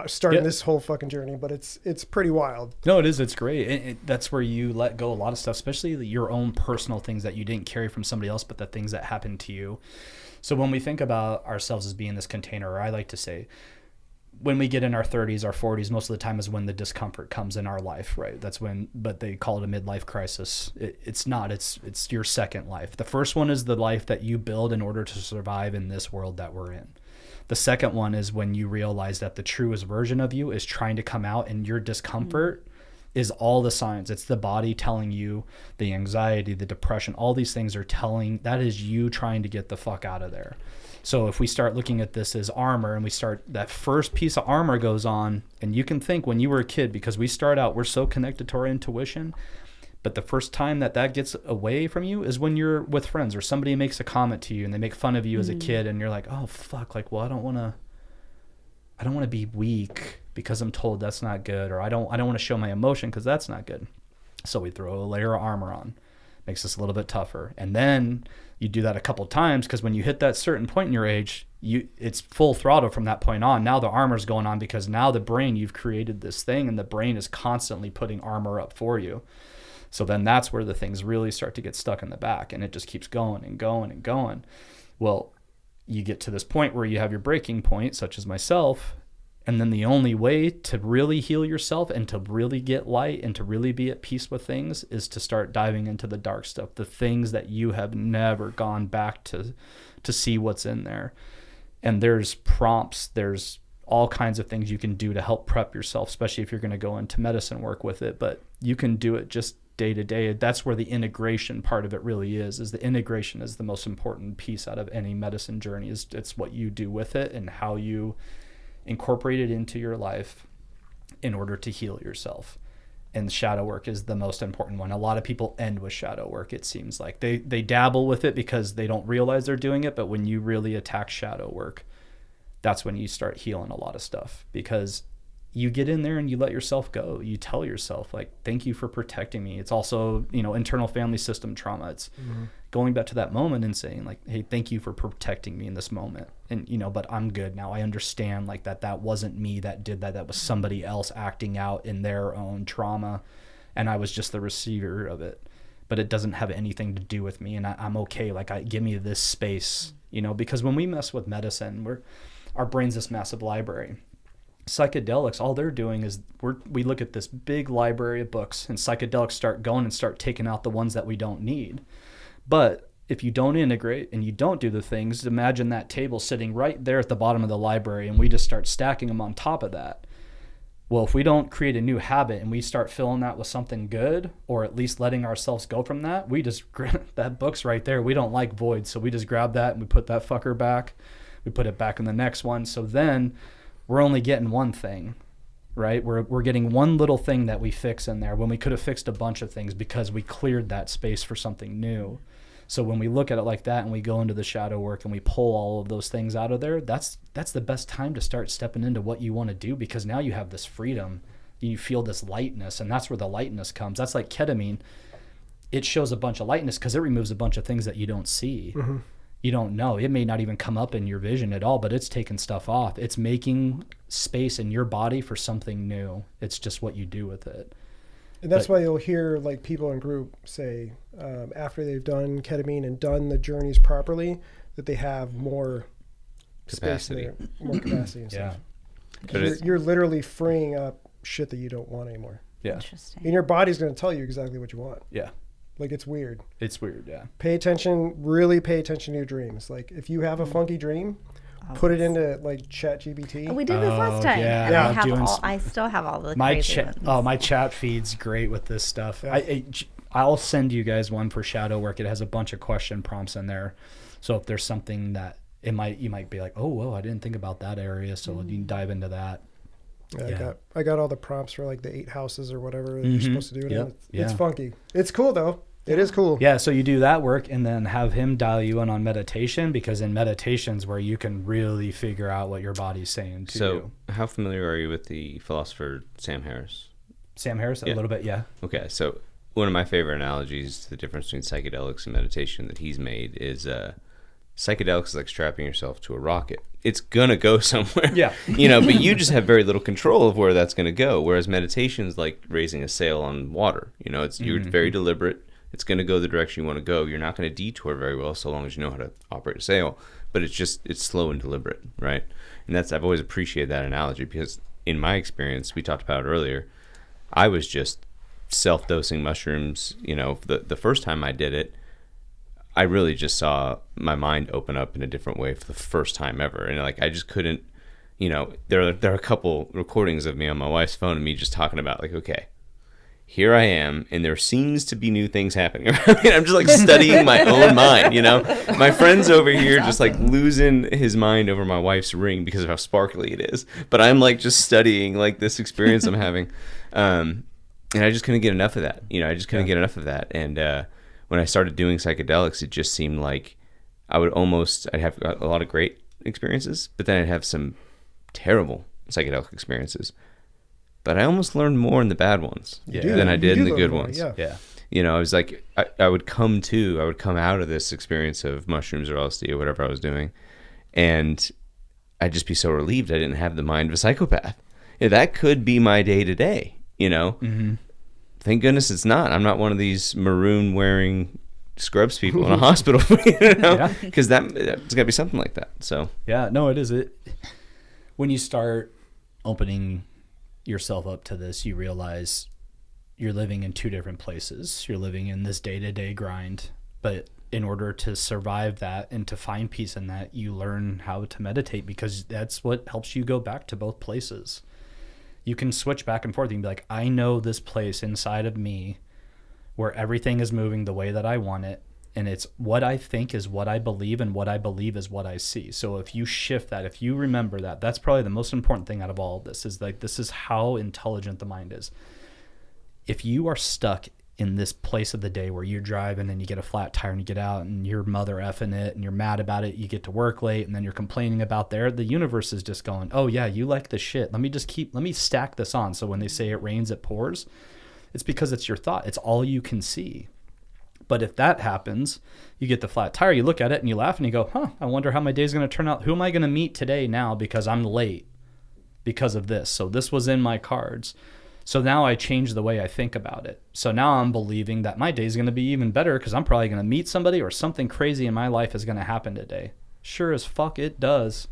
starting this whole fucking journey, but it's pretty wild. No, it is. It's great. That's where you let go a lot of stuff, especially your own personal things that you didn't carry from somebody else, but the things that happened to you. So when we think about ourselves as being this container, or I like to say, when we get in our 30s, our 40s, most of the time is when the discomfort comes in our life, right? That's when, but they call it a midlife crisis. It's not, it's your second life. The first one is the life that you build in order to survive in this world that we're in. The second one is when you realize that the truest version of you is trying to come out, and your discomfort is all the signs. It's the body telling you, the anxiety, the depression, all these things are telling, that is you trying to get the fuck out of there. So if we start looking at this as armor, and we start, that first piece of armor goes on, and you can think when you were a kid, because we start out, we're so connected to our intuition, but the first time that gets away from you is when you're with friends, or somebody makes a comment to you and they make fun of you as a kid, and you're like, oh fuck, like, well, I don't want to be weak because I'm told that's not good, or I don't want to show my emotion because that's not good. So we throw a layer of armor on, makes us a little bit tougher. And then you do that a couple of times, because when you hit that certain point in your age, it's full throttle from that point on. Now the armor's going on, because now the brain, you've created this thing, and the brain is constantly putting armor up for you. So then that's where the things really start to get stuck in the back, and it just keeps going and going and going. Well, you get to this point where you have your breaking point, such as myself, and then the only way to really heal yourself and to really get light and to really be at peace with things is to start diving into the dark stuff, the things that you have never gone back to see what's in there. And there's prompts, there's all kinds of things you can do to help prep yourself, especially if you're going to go into medicine work with it, but you can do it just day to day. That's where the integration part of it really is the integration is the most important piece out of any medicine journey. It's what you do with it and how you incorporate it into your life in order to heal yourself. And shadow work is the most important one. A lot of people end with shadow work. It seems like they dabble with it because they don't realize they're doing it. But when you really attack shadow work, that's when you start healing a lot of stuff, because you get in there and you let yourself go. You tell yourself, like, thank you for protecting me. It's also, internal family system trauma. It's going back to that moment and saying, like, hey, thank you for protecting me in this moment. And, but I'm good now. I understand, like, that wasn't me that did that. That was somebody else acting out in their own trauma. And I was just the receiver of it. but it doesn't have anything to do with me, and I'm okay. Like, give me this space, you know, because when we mess with medicine, our brain's this massive library. Psychedelics, all they're doing is we look at this big library of books, and psychedelics start going and start taking out the ones that we don't need. But if you don't integrate and you don't do the things, imagine that table sitting right there at the bottom of the library, and we just start stacking them on top of that. Well, if we don't create a new habit and we start filling that with something good, or at least letting ourselves go from that, we just, that book's right there. We don't like voids, so we just grab that and we put that fucker back. We put it back in the next one. So then we're only getting one thing, right? We're getting one little thing that we fix in there when we could have fixed a bunch of things because we cleared that space for something new. So when we look at it like that and we go into the shadow work and we pull all of those things out of there, that's the best time to start stepping into what you want to do, because now you have this freedom. You feel this lightness, and that's where the lightness comes. That's like ketamine. It shows a bunch of lightness because it removes a bunch of things that you don't see. Mm-hmm. You don't know. It may not even come up in your vision at all, but it's taking stuff off. It's making space in your body for something new. It's just what you do with it. And that's why you'll hear like people in group say after they've done ketamine and done the journeys properly, that they have more capacity, space in there, more capacity and stuff. But you're literally freeing up shit that you don't want anymore. Yeah. Interesting. And your body's going to tell you exactly what you want. Yeah. Like, it's weird. It's weird, yeah. Really pay attention to your dreams. Like, if you have a funky dream, put it into like ChatGPT. We did this last time. Yeah. And I still have all the crazy ones. My chat feed's great with this stuff. Yeah. I'll send you guys one for shadow work. It has a bunch of question prompts in there. So if there's something that you might be like, oh, whoa, I didn't think about that area. So you can dive into that. Yeah, I got all the prompts for like the 8 houses or whatever that you're supposed to do. Yep. It's funky. It's cool though. It is cool. Yeah, so you do that work and then have him dial you in on meditation, because in meditation's where you can really figure out what your body's saying to you. So how familiar are you with the philosopher Sam Harris? Sam Harris, a little bit, yeah. Okay, so one of my favorite analogies to the difference between psychedelics and meditation that he's made is psychedelics is like strapping yourself to a rocket. It's gonna go somewhere. Yeah. But you just have very little control of where that's gonna go. Whereas meditation is like raising a sail on water. You're very deliberate. It's gonna go the direction you want to go. You're not gonna detour very well so long as you know how to operate a sail. But it's slow and deliberate, right? And I've always appreciated that analogy, because in my experience, we talked about it earlier, I was just self-dosing mushrooms. The first time I did it, I really just saw my mind open up in a different way for the first time ever. And like, I just couldn't, there are a couple recordings of me on my wife's phone and me just talking about like, okay, here I am, and there seems to be new things happening. I'm just like studying my own mind, My friend's over here just like losing his mind over my wife's ring because of how sparkly it is. But I'm like just studying like this experience I'm having. And I just couldn't get enough of that. Get enough of that. And when I started doing psychedelics, it just seemed like I'd have a lot of great experiences, but then I'd have some terrible psychedelic experiences. But I almost learned more in the bad ones than I did in the good ones. Yeah. I was like, I would come out of this experience of mushrooms or LSD or whatever I was doing, and I'd just be so relieved I didn't have the mind of a psychopath. That could be my day to day, Mm-hmm. Thank goodness it's not. I'm not one of these maroon wearing scrubs people in a hospital, because it's got to be something like that. So yeah, no, it is. When you start opening yourself up to this, you realize you're living in 2 different places. You're living in this day-to-day grind, but in order to survive that and to find peace in that, you learn how to meditate, because that's what helps you go back to both places. You can switch back and forth. You can be like, I know this place inside of me where everything is moving the way that I want it, and it's what I think is what I believe, and what I believe is what I see. So if you shift that, if you remember that, that's probably the most important thing out of all of this, is like, this is how intelligent the mind is. If you are stuck in this place of the day where you're driving and you get a flat tire and you get out and you're mother effing it and you're mad about it, you get to work late and then you're complaining about the universe is just going, oh yeah, you like this shit. Let me stack this on. So when they say it rains, it pours, it's because it's your thought. It's all you can see. But if that happens, you get the flat tire, you look at it and you laugh and you go, I wonder how my day's going to turn out. Who am I going to meet today now because I'm late because of this? So this was in my cards. So now I changed the way I think about it. So now I'm believing that my day is going to be even better because I'm probably going to meet somebody or something crazy in my life is going to happen today. Sure as fuck it does,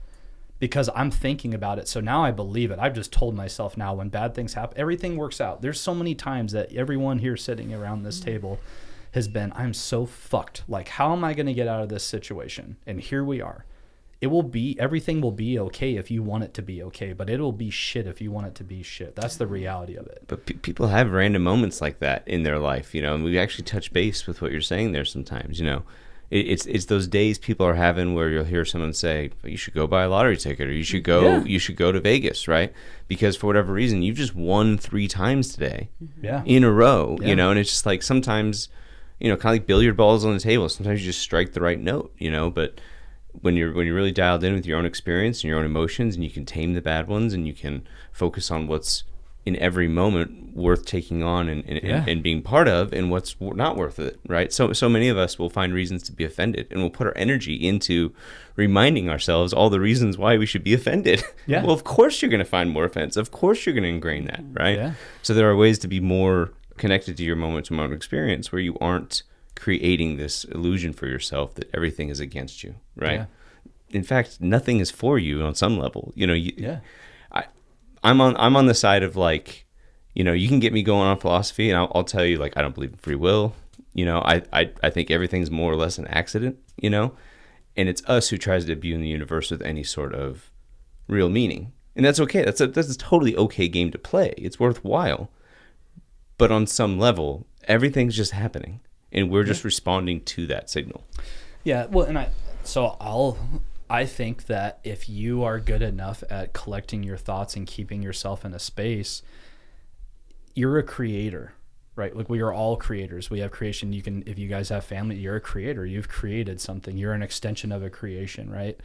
because I'm thinking about it. So now I believe it. I've just told myself now when bad things happen, everything works out. There's so many times that everyone here sitting around this table has been, I'm so fucked. Like, how am I going to get out of this situation? And here we are. Everything will be okay if you want it to be okay, but it'll be shit if you want it to be shit. That's the reality of it. But people have random moments like that in their life, and we actually touch base with what you're saying there sometimes, It's those days people are having where you'll hear someone say, you should go buy a lottery ticket, or you should go to Vegas, right? Because for whatever reason, you've just won 3 times today in a row, and it's just like sometimes, kind of like billiard balls on the table. Sometimes you just strike the right note, but when you're really dialed in with your own experience and your own emotions, and you can tame the bad ones, and you can focus on what's in every moment worth taking on and being part of, and what's not worth it, right? So many of us will find reasons to be offended, and we'll put our energy into reminding ourselves all the reasons why we should be offended. Yeah. Well, of course you're going to find more offense. Of course you're going to ingrain that, right? Yeah. So there are ways to be more connected to your moment-to-moment experience where you aren't creating this illusion for yourself that everything is against you, right? Yeah. In fact, nothing is for you on some level. I'm on the side of like, you can get me going on philosophy, and I'll tell you, like, I don't believe in free will. I think everything's more or less an accident, and it's us who tries to imbue the universe with any sort of real meaning. And that's okay. That's a totally okay game to play. It's worthwhile. But on some level, everything's just happening, and we're just responding to that signal. Yeah. Well, I think that if you are good enough at collecting your thoughts and keeping yourself in a space, you're a creator, right? Like, we are all creators. We have creation. If you guys have family, you're a creator. You've created something. You're an extension of a creation, right?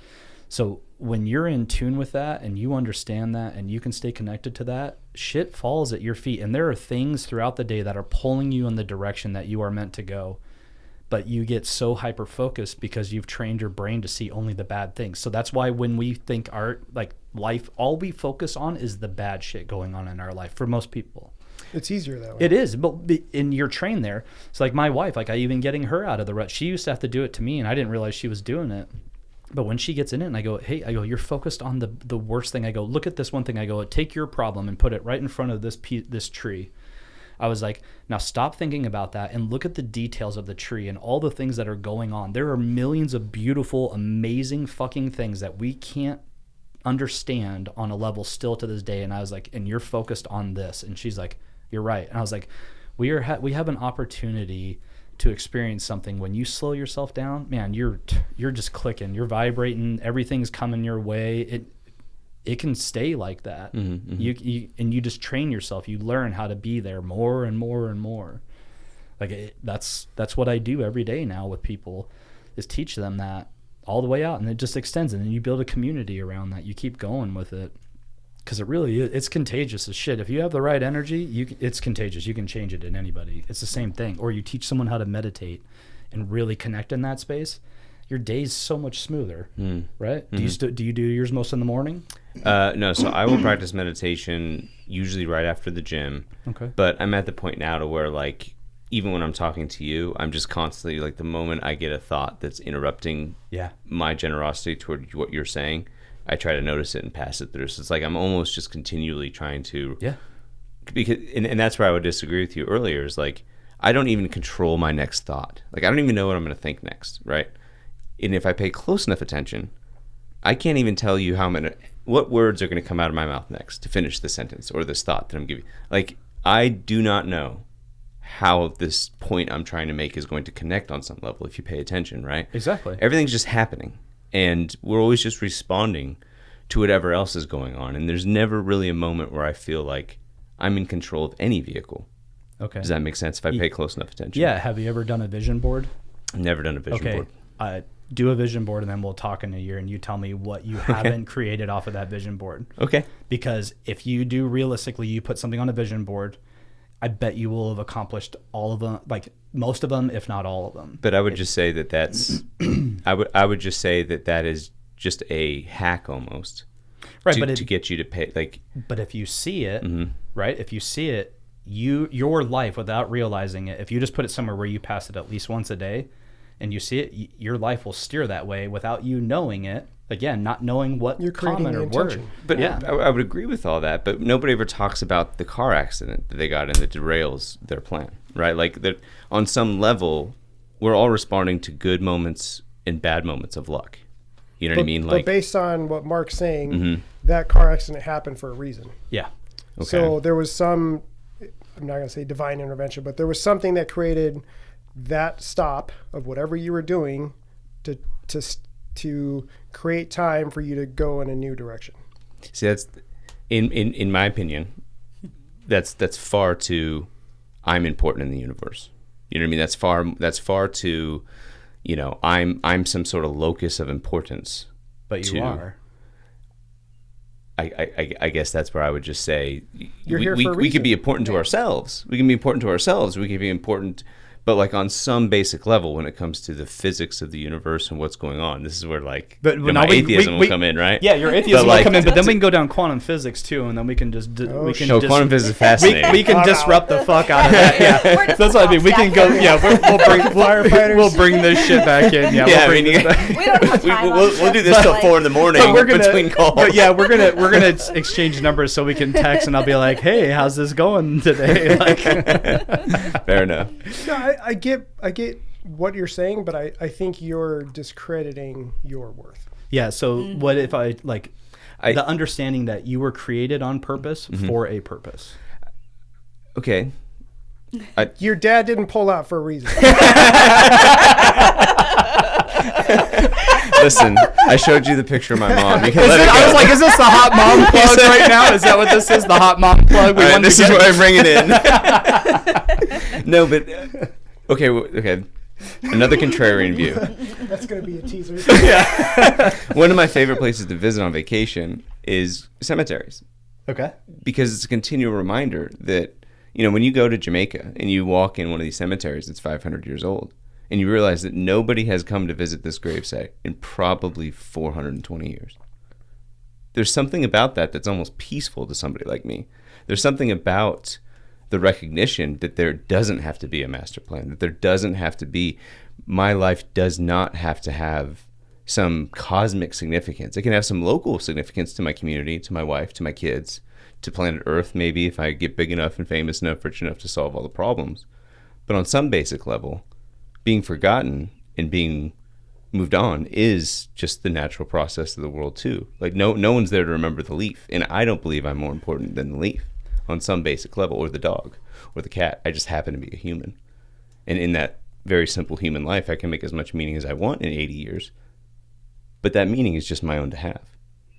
So when you're in tune with that and you understand that and you can stay connected to that, shit falls at your feet. And there are things throughout the day that are pulling you in the direction that you are meant to go. But you get so hyper-focused because you've trained your brain to see only the bad things. So that's why when we think life, all we focus on is the bad shit going on in our life for most people. It's easier that way. It is, but in your train there, it's like my wife, like, I even getting her out of the rut. She used to have to do it to me, and I didn't realize she was doing it. But when she gets in it, and I go, you're focused on the worst thing. I go, look at this one thing. I go, take your problem and put it right in front of this tree. I was like, now stop thinking about that and look at the details of the tree and all the things that are going on. There are millions of beautiful, amazing fucking things that we can't understand on a level still to this day. And I was like, and you're focused on this. And she's like, you're right. And I was like, we have an opportunity to experience something. When you slow yourself down, man, you're just clicking, you're vibrating, everything's coming your way. It can stay like that. Mm-hmm. You just train yourself. You learn how to be there more and more and more. Like, that's what I do every day now with people, is teach them that all the way out, and it just extends, and then you build a community around that. You keep going with it, because it's contagious as shit. If you have the right energy, it's contagious. You can change it in anybody. It's the same thing. Or you teach someone how to meditate and really connect in that space, your day's so much smoother, right? Mm-hmm. Do you do yours most in the morning? No, so I will practice meditation usually right after the gym. Okay. But I'm at the point now to where, like, even when I'm talking to you, I'm just constantly, like, the moment I get a thought that's interrupting my generosity toward what you're saying, I try to notice it and pass it through. So it's like I'm almost just continually trying to... Yeah. Because, and that's where I would disagree with you earlier, is like, I don't even control my next thought. Like, I don't even know what I'm going to think next, right? And if I pay close enough attention, I can't even tell you what words are going to come out of my mouth next to finish the sentence or this thought that I'm giving. Like, I do not know how this point I'm trying to make is going to connect on some level if you pay attention, right? Exactly. Everything's just happening, and we're always just responding to whatever else is going on, and there's never really a moment where I feel like I'm in control of any vehicle. Okay. Does that make sense if I pay close enough attention? Yeah. Have you ever done a vision board? I've never done a vision board. Do a vision board, and then we'll talk in a year, and you tell me what you haven't created off of that vision board. Okay. Because if you do, realistically, you put something on a vision board, I bet you will have accomplished all of them, like most of them, if not all of them. But I would just say that's I would just say that is just a hack almost. Right, to get you to pay, like. But if you see it, right? If you see it, your life, without realizing it, if you just put it somewhere where you pass it at least once a day and you see it, your life will steer that way without you knowing it. Again, not knowing what You're creating comment the or word. intention. But yeah, I would agree with all that, but nobody ever talks about the car accident that they got in that derails their plan, right? Like that on some level, we're all responding to good moments and bad moments of luck. You know what I mean? But Like, based on what Mark's saying, Mhm. that car accident happened for a reason. yeah. okay. So there was some, I'm not going to say divine intervention, but there was something that created that stop of whatever you were doing to create time for you to go in a new direction. See, that's in my opinion, that's far too. I'm important in the universe. You know what I mean? That's far too. You know, I'm some sort of locus of importance. But you are. I guess that's where I would just say You're we, here we, for a we could be reason. important to ourselves. We can be important to ourselves. We can be important, but like on some basic level, when it comes to the physics of the universe and what's going on, this is where like my atheism will come in, right? Yeah, your atheism like, will come in, but then we can go down quantum physics too, and then we can just quantum physics is fascinating. we can disrupt the fuck out of that. Yeah, We're just that's what I mean. We can go. Yeah, Firefighters. we'll bring this shit back in. Yeah, Yeah, we'll I bring mean, this back. We don't have time. we'll do this till 4 in the morning But we're gonna, between calls. But yeah, we're gonna exchange numbers so we can text, and I'll be like, "Hey, how's this going today?" Like, Fair enough. No, I get what you're saying, but I think you're discrediting your worth. yeah. So what if I I- the understanding that you were created on purpose for a purpose? Okay. Your dad didn't pull out for a reason. Listen, I showed you the picture of my mom. You can Is let it- it go. I was like, "Is this the hot mom plug right now? Is that what this is? The hot mom plug?" All right, wanted this to is get? where I bring it in. No, but okay, okay. Another contrarian view. That's going to be a teaser. One of my favorite places to visit on vacation is cemeteries, Okay. because it's a continual reminder that, you know, when you go to Jamaica and you walk in one of these cemeteries that's 500 years old, and you realize that nobody has come to visit this gravesite in probably 420 years. There's something about that that's almost peaceful to somebody like me. There's something about the recognition that there doesn't have to be a master plan, that there doesn't have to be, my life does not have to have some cosmic significance. It can have some local significance to my community, to my wife, to my kids, to planet Earth, maybe if I get big enough and famous enough, rich enough to solve all the problems. But on some basic level, being forgotten and being moved on is just the natural process of the world too. Like no one's there to remember the leaf, and I don't believe I'm more important than the leaf on some basic level, or the dog or the cat. I just happen to be a human, and in that very simple human life, I can make as much meaning as I want in 80 years, but that meaning is just my own to have,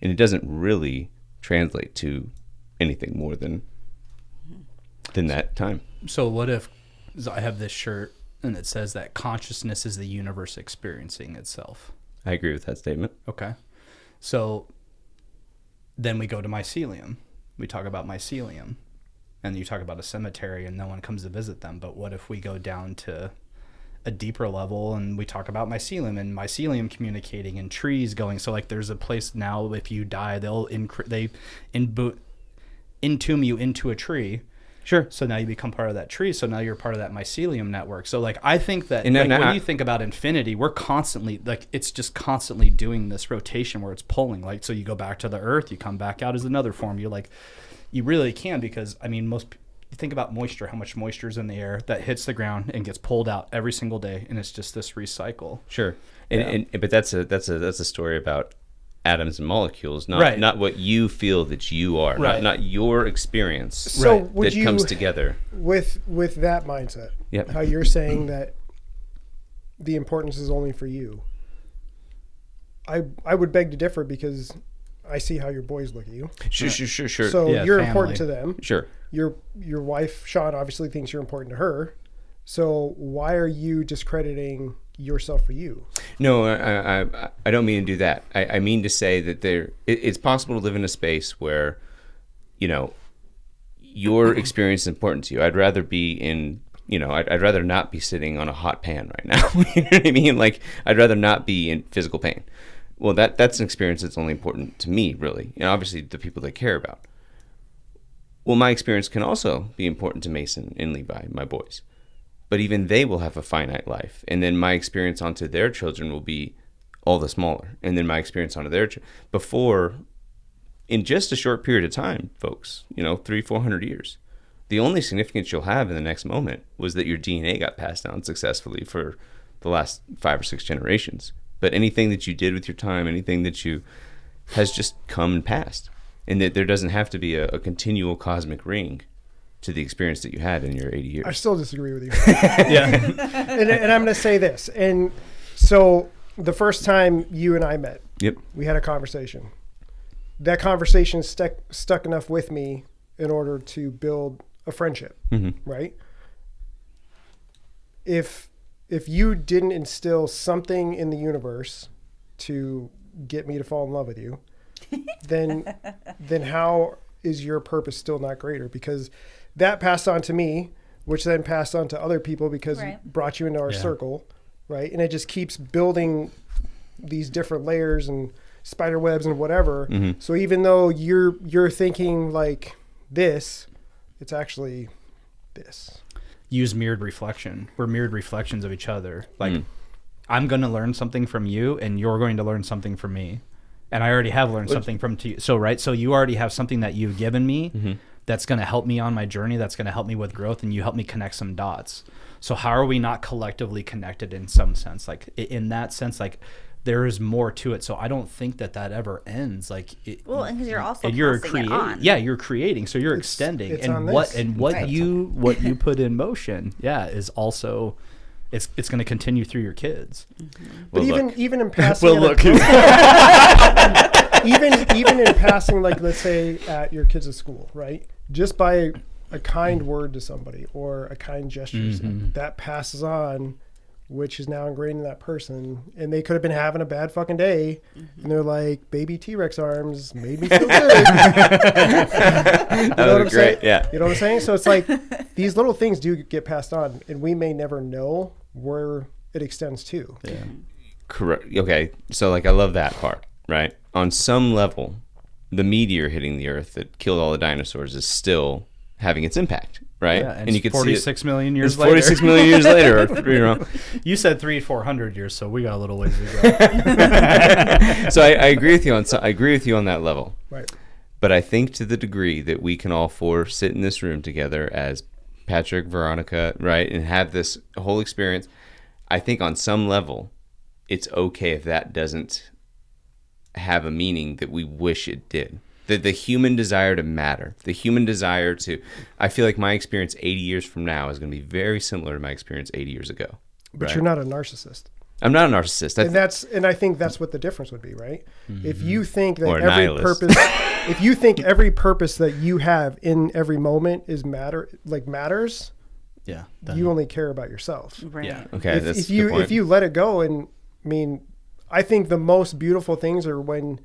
and it doesn't really translate to anything more than that time. So what if I have this shirt and it says that consciousness is the universe experiencing itself? I agree with that statement. Okay. So then we go to mycelium. We talk about mycelium, and you talk about a cemetery and no one comes to visit them. But what if we go down to a deeper level and we talk about mycelium communicating and trees going? So like there's a place now, if you die, they entomb you into a tree. Sure. So now you become part of that tree. So now you're part of that mycelium network. So like I think that And then when you think about infinity, we're constantly it's just constantly doing this rotation where it's pulling. Like so you go back to the earth, you come back out as another form. You really can, because I mean you think about moisture, how much moisture is in the air that hits the ground and gets pulled out every single day, and it's just this recycle. Sure. Yeah. But that's a story about atoms and molecules, Right. not what you feel that you are, Right. not your experience So Right. would that you, comes together. with that mindset, Yep. how you're saying that the importance is only for you, I would beg to differ, because I see how your boys look at you. Sure. So Yeah, you're family. important to them. Sure. Your wife, Sean, obviously thinks you're important to her. So why are you discrediting yourself for you? No, I don't mean to do that. I mean to say that it's possible to live in a space where, you know, your experience is important to you. I'd rather be in, you know, I'd rather not be sitting on a hot pan right now. You know what I mean? Like, I'd rather not be in physical pain. Well, that's an experience that's only important to me, really, and obviously the people that I care about. Well, my experience can also be important to Mason and Levi, my boys. But even they will have a finite life. And then my experience onto their children will be all the smaller. And then my experience onto their before, in just a short period of time, folks, 300-400 years, the only significance you'll have in the next moment was that your DNA got passed down successfully for the last 5 or 6 generations. But anything that you did with your time, anything that you has just come and passed. And that there doesn't have to be a continual cosmic ring to the experience that you had in your 80 years. I still disagree with you. Yeah. and I'm going to say this. And so the first time you and I met, Yep. we had a conversation. That conversation stuck enough with me in order to build a friendship, right? If you didn't instill something in the universe to get me to fall in love with you, then how is your purpose still not greater? Because that passed on to me, which then passed on to other people because it brought you into our circle, right? And it just keeps building these different layers and spider webs and whatever. So even though you're thinking like this, it's actually this. Use mirrored reflection. We're mirrored reflections of each other. Like, I'm going to learn something from you, and you're going to learn something from me. And I already have learned something from you. So, right? So you already have something that you've given me that's going to help me on my journey, that's going to help me with growth, and you help me connect some dots. So how are we not collectively connected in some sense? Like, in that sense, like, there is more to it. So I don't think that ever ends. Like, well, and because you're also you're passing it on. Yeah, you're creating. So you're extending. It's and on what this. and what you put in motion, is also it's going to continue through your kids. But Well, even in passing, Well, look. even in passing, like let's say at your kids' school, right? Just by a kind word to somebody or a kind gesture, that passes on, which is now ingrained in that person. And they could have been having a bad fucking day, and they're like, "Baby T-Rex arms made me feel good." You know what I'm saying? Yeah. You know what I'm saying? So it's like these little things do get passed on, and we may never know where it extends to. Yeah. Correct. Okay. So, like, I love that part, right? On some level, the meteor hitting the Earth that killed all the dinosaurs is still having its impact, right? Yeah, and you could 46 million see years it's later. 46 million years later. You said 300-400 years, so we got a little ways to go. So I agree with you on. I agree with you on that level. Right. But I think to the degree that we can all four sit in this room together as Patrick, Veronica, right, and have this whole experience, I think on some level, it's okay if that doesn't have a meaning that we wish it did. The human desire to matter, the human desire to, I feel like my experience 80 years from now is going to be very similar to my experience 80 years ago. But right? you're not a narcissist. I'm not a narcissist. And I think that's what the difference would be, right? If you think that Or a every nihilist. purpose, if you think every purpose that you have in every moment is matters, Yeah. you only care about yourself. Right. Yeah. Okay, that's If a good point. if you let it go, and I mean, I think the most beautiful things are when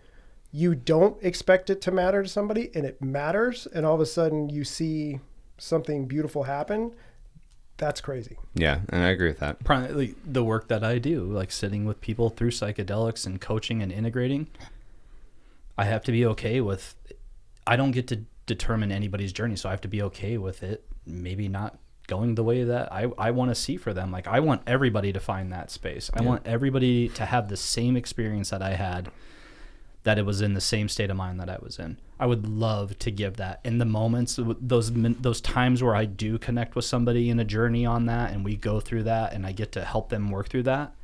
you don't expect it to matter to somebody and it matters, and all of a sudden you see something beautiful happen. That's crazy. Yeah, and I agree with that. Probably the work that I do, like sitting with people through psychedelics and coaching and integrating, I have to be okay with, I don't get to determine anybody's journey, so I have to be okay with it maybe not going the way that I want to see for them. Like, I want everybody to find that space. I want everybody to have the same experience that I had, that it was in the same state of mind that I was in. I would love to give that in the moments, those times where I do connect with somebody in a journey on that, and we go through that, and I get to help them work through that.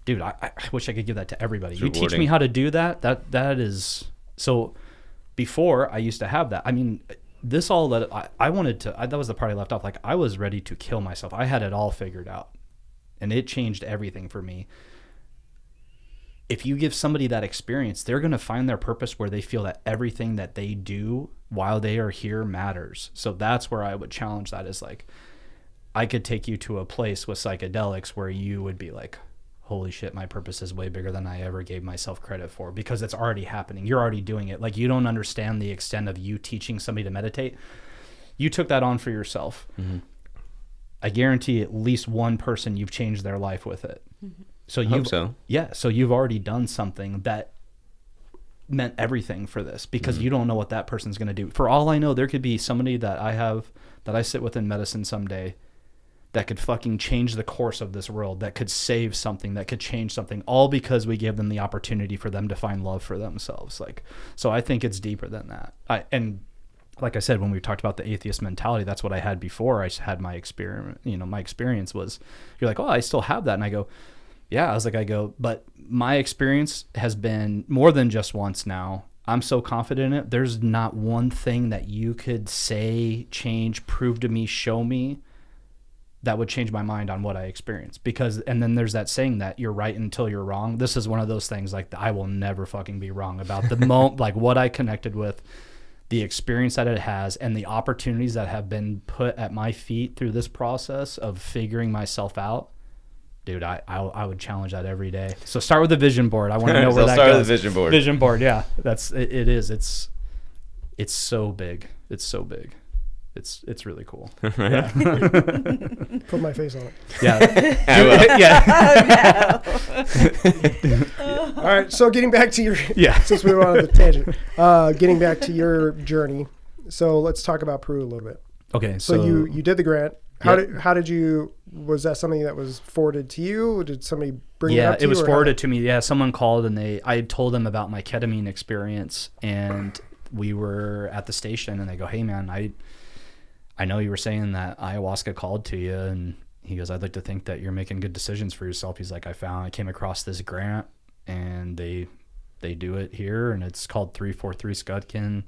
Dude, I wish I could give that to everybody. It's You teach rewarding. me how to do that. That is so. Before, I used to have that. I mean, this all that I wanted to. That was the part I left off. Like, I was ready to kill myself. I had it all figured out, and it changed everything for me. If you give somebody that experience, they're going to find their purpose where they feel that everything that they do while they are here matters. So that's where I would challenge that, is like, I could take you to a place with psychedelics where you would be like, holy shit, my purpose is way bigger than I ever gave myself credit for, because it's already happening. You're already doing it. Like, you don't understand the extent of you teaching somebody to meditate. You took that on for yourself. Mm-hmm. I guarantee at least one person you've changed their life with it. So I hope so. Yeah, so you've already done something that meant everything for this, because you don't know what that person's going to do. For all I know, there could be somebody that I sit with in medicine someday that could fucking change the course of this world, that could save something, that could change something, all because we gave them the opportunity for them to find love for themselves. Like, so I think it's deeper than that. And like I said, when we talked about the atheist mentality, that's what I had before I had my experiment. My experience was, you're like, oh, I still have that. And I go, yeah, but my experience has been more than just once now. I'm so confident in it. There's not one thing that you could say, change, prove to me, show me that would change my mind on what I experienced. And then there's that saying that you're right until you're wrong. This is one of those things, like, I will never fucking be wrong about the like what I connected with, the experience that it has, and the opportunities that have been put at my feet through this process of figuring myself out. Dude, I would challenge that every day. So start with the vision board. I want to know where that start goes. with the vision board. Vision board, yeah. It is. It's so big. It's so big. It's really cool. Yeah. Put my face on it. Yeah. I will. Yeah. All right. So getting back to your, Yeah. since we were on the tangent, getting back to your journey. So let's talk about Peru a little bit. Okay. So you did the grant. How did you, was that something that was forwarded to you? Did somebody bring it up to you? Yeah, it was forwarded to me. Yeah, someone called and I had told them about my ketamine experience, and we were at the station and they go, hey man, I know you were saying that ayahuasca called to you, and he goes, I'd like to think that you're making good decisions for yourself. He's like, I came across this grant and they do it here, and it's called 343 Scudkin.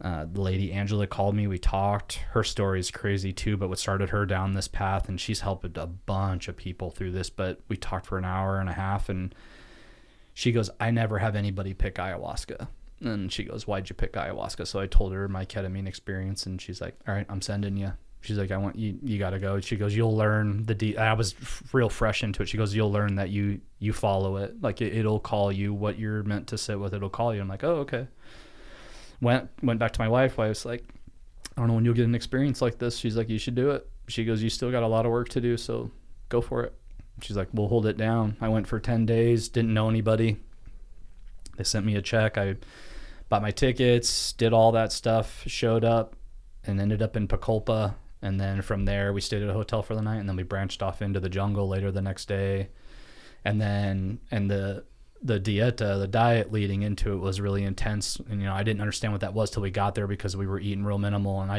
The lady Angela called me, we talked. Her story is crazy too, but what started her down this path, and she's helped a bunch of people through this, but we talked for an hour and a half, and she goes, I never have anybody pick ayahuasca. And she goes, why'd you pick ayahuasca? So I told her my ketamine experience, and she's like, all right, I'm sending you. She's like, I want you gotta go. She goes, you'll learn I was real fresh into it. She goes, you'll learn that you follow it. Like it'll call you what you're meant to sit with. It'll call you. I'm like, oh, okay. Went back to my wife. I was like, I don't know when you'll get an experience like this. She's like, you should do it. She goes, you still got a lot of work to do, so go for it. She's like, we'll hold it down. I went for 10 days, didn't know anybody. They sent me a check. I bought my tickets, did all that stuff, showed up, and ended up in Pacolpa. And then from there, we stayed at a hotel for the night, and then we branched off into the jungle later the next day. And the dieta, the diet leading into it was really intense. And, I didn't understand what that was till we got there, because we were eating real minimal. And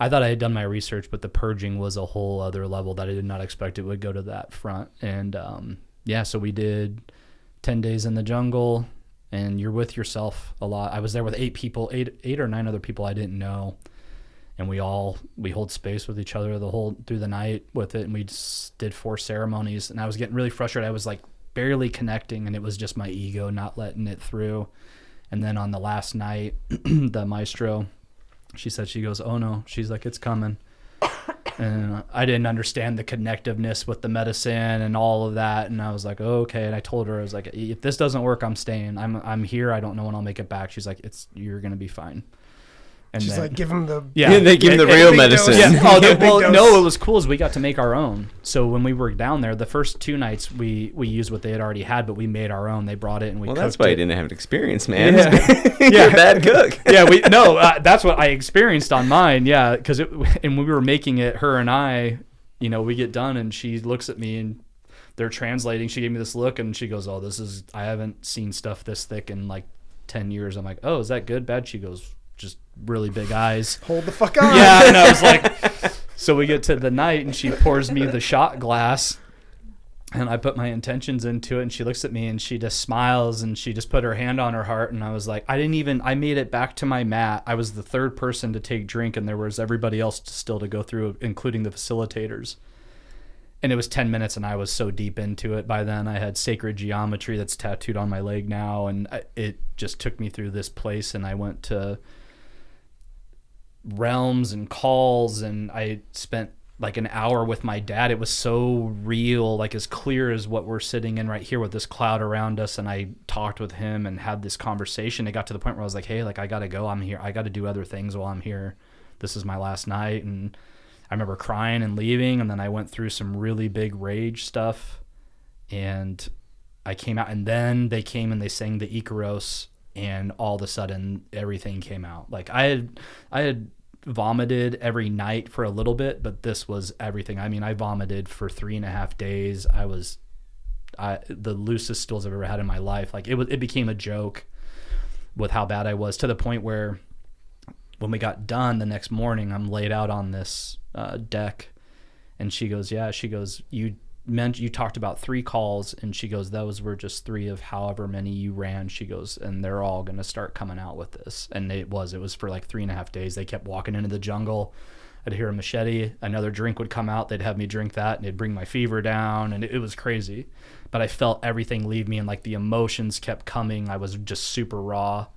I thought I had done my research, but the purging was a whole other level that I did not expect it would go to that front. And so we did 10 days in the jungle, and you're with yourself a lot. I was there with 8 people, eight or 9 other people I didn't know. And we hold space with each other through the night with it. And we just did 4 ceremonies, and I was getting really frustrated. I was like barely connecting, and it was just my ego not letting it through. And then on the last night, the maestro, she goes, oh no, she's like, it's coming. And I didn't understand the connectiveness with the medicine and all of that. And I was like, oh, okay. And I told her, I was like, if this doesn't work, I'm staying. I'm here. I don't know when I'll make it back. She's like, you're going to be fine. And she's like, give him the... Yeah, they give him the real medicine. Yeah. Oh, no, it was cool is we got to make our own. So when we were down there, the first 2 nights we used what they had already had, but we made our own. They brought it and we cooked it. Well, that's why you didn't have an experience, man. Yeah. You're a bad cook. Yeah, that's what I experienced on mine. Yeah, because and when we were making it, her and I, we get done and she looks at me and they're translating. She gave me this look and she goes, oh, I haven't seen stuff this thick in like 10 years. I'm like, oh, is that good, bad? She goes, just really big eyes. Hold the fuck on. Yeah, and I was like, so we get to the night and she pours me the shot glass and I put my intentions into it and she looks at me and she just smiles and she just put her hand on her heart and I was like, I made it back to my mat. I was the 3rd person to take drink and there was everybody else still to go through, including the facilitators. And it was 10 minutes and I was so deep into it by then. I had sacred geometry that's tattooed on my leg now, and it just took me through this place, and I went to realms and calls, and I spent like an hour with my dad. It was so real, like as clear as what we're sitting in right here with this cloud around us, and I talked with him and had this conversation. It got to the point where I was like, hey, like I gotta go. I'm here. I gotta do other things while I'm here. This is my last night. And I remember crying and leaving, and then I went through some really big rage stuff, and I came out, and then they came and they sang the Icaros, and all of a sudden everything came out. Like I had vomited every night for a little bit, but this was everything. I mean, I vomited for 3.5 days. The loosest stools I've ever had in my life. Like it became a joke with how bad I was, to the point where when we got done the next morning, I'm laid out on this deck, and she goes, you talked about 3 calls, and she goes, those were just 3 of however many you ran. She goes, and they're all going to start coming out with this. And it was for like 3.5 days. They kept walking into the jungle. I'd hear a machete, another drink would come out. They'd have me drink that, and it'd bring my fever down, and it was crazy. But I felt everything leave me, and like the emotions kept coming. I was just super raw.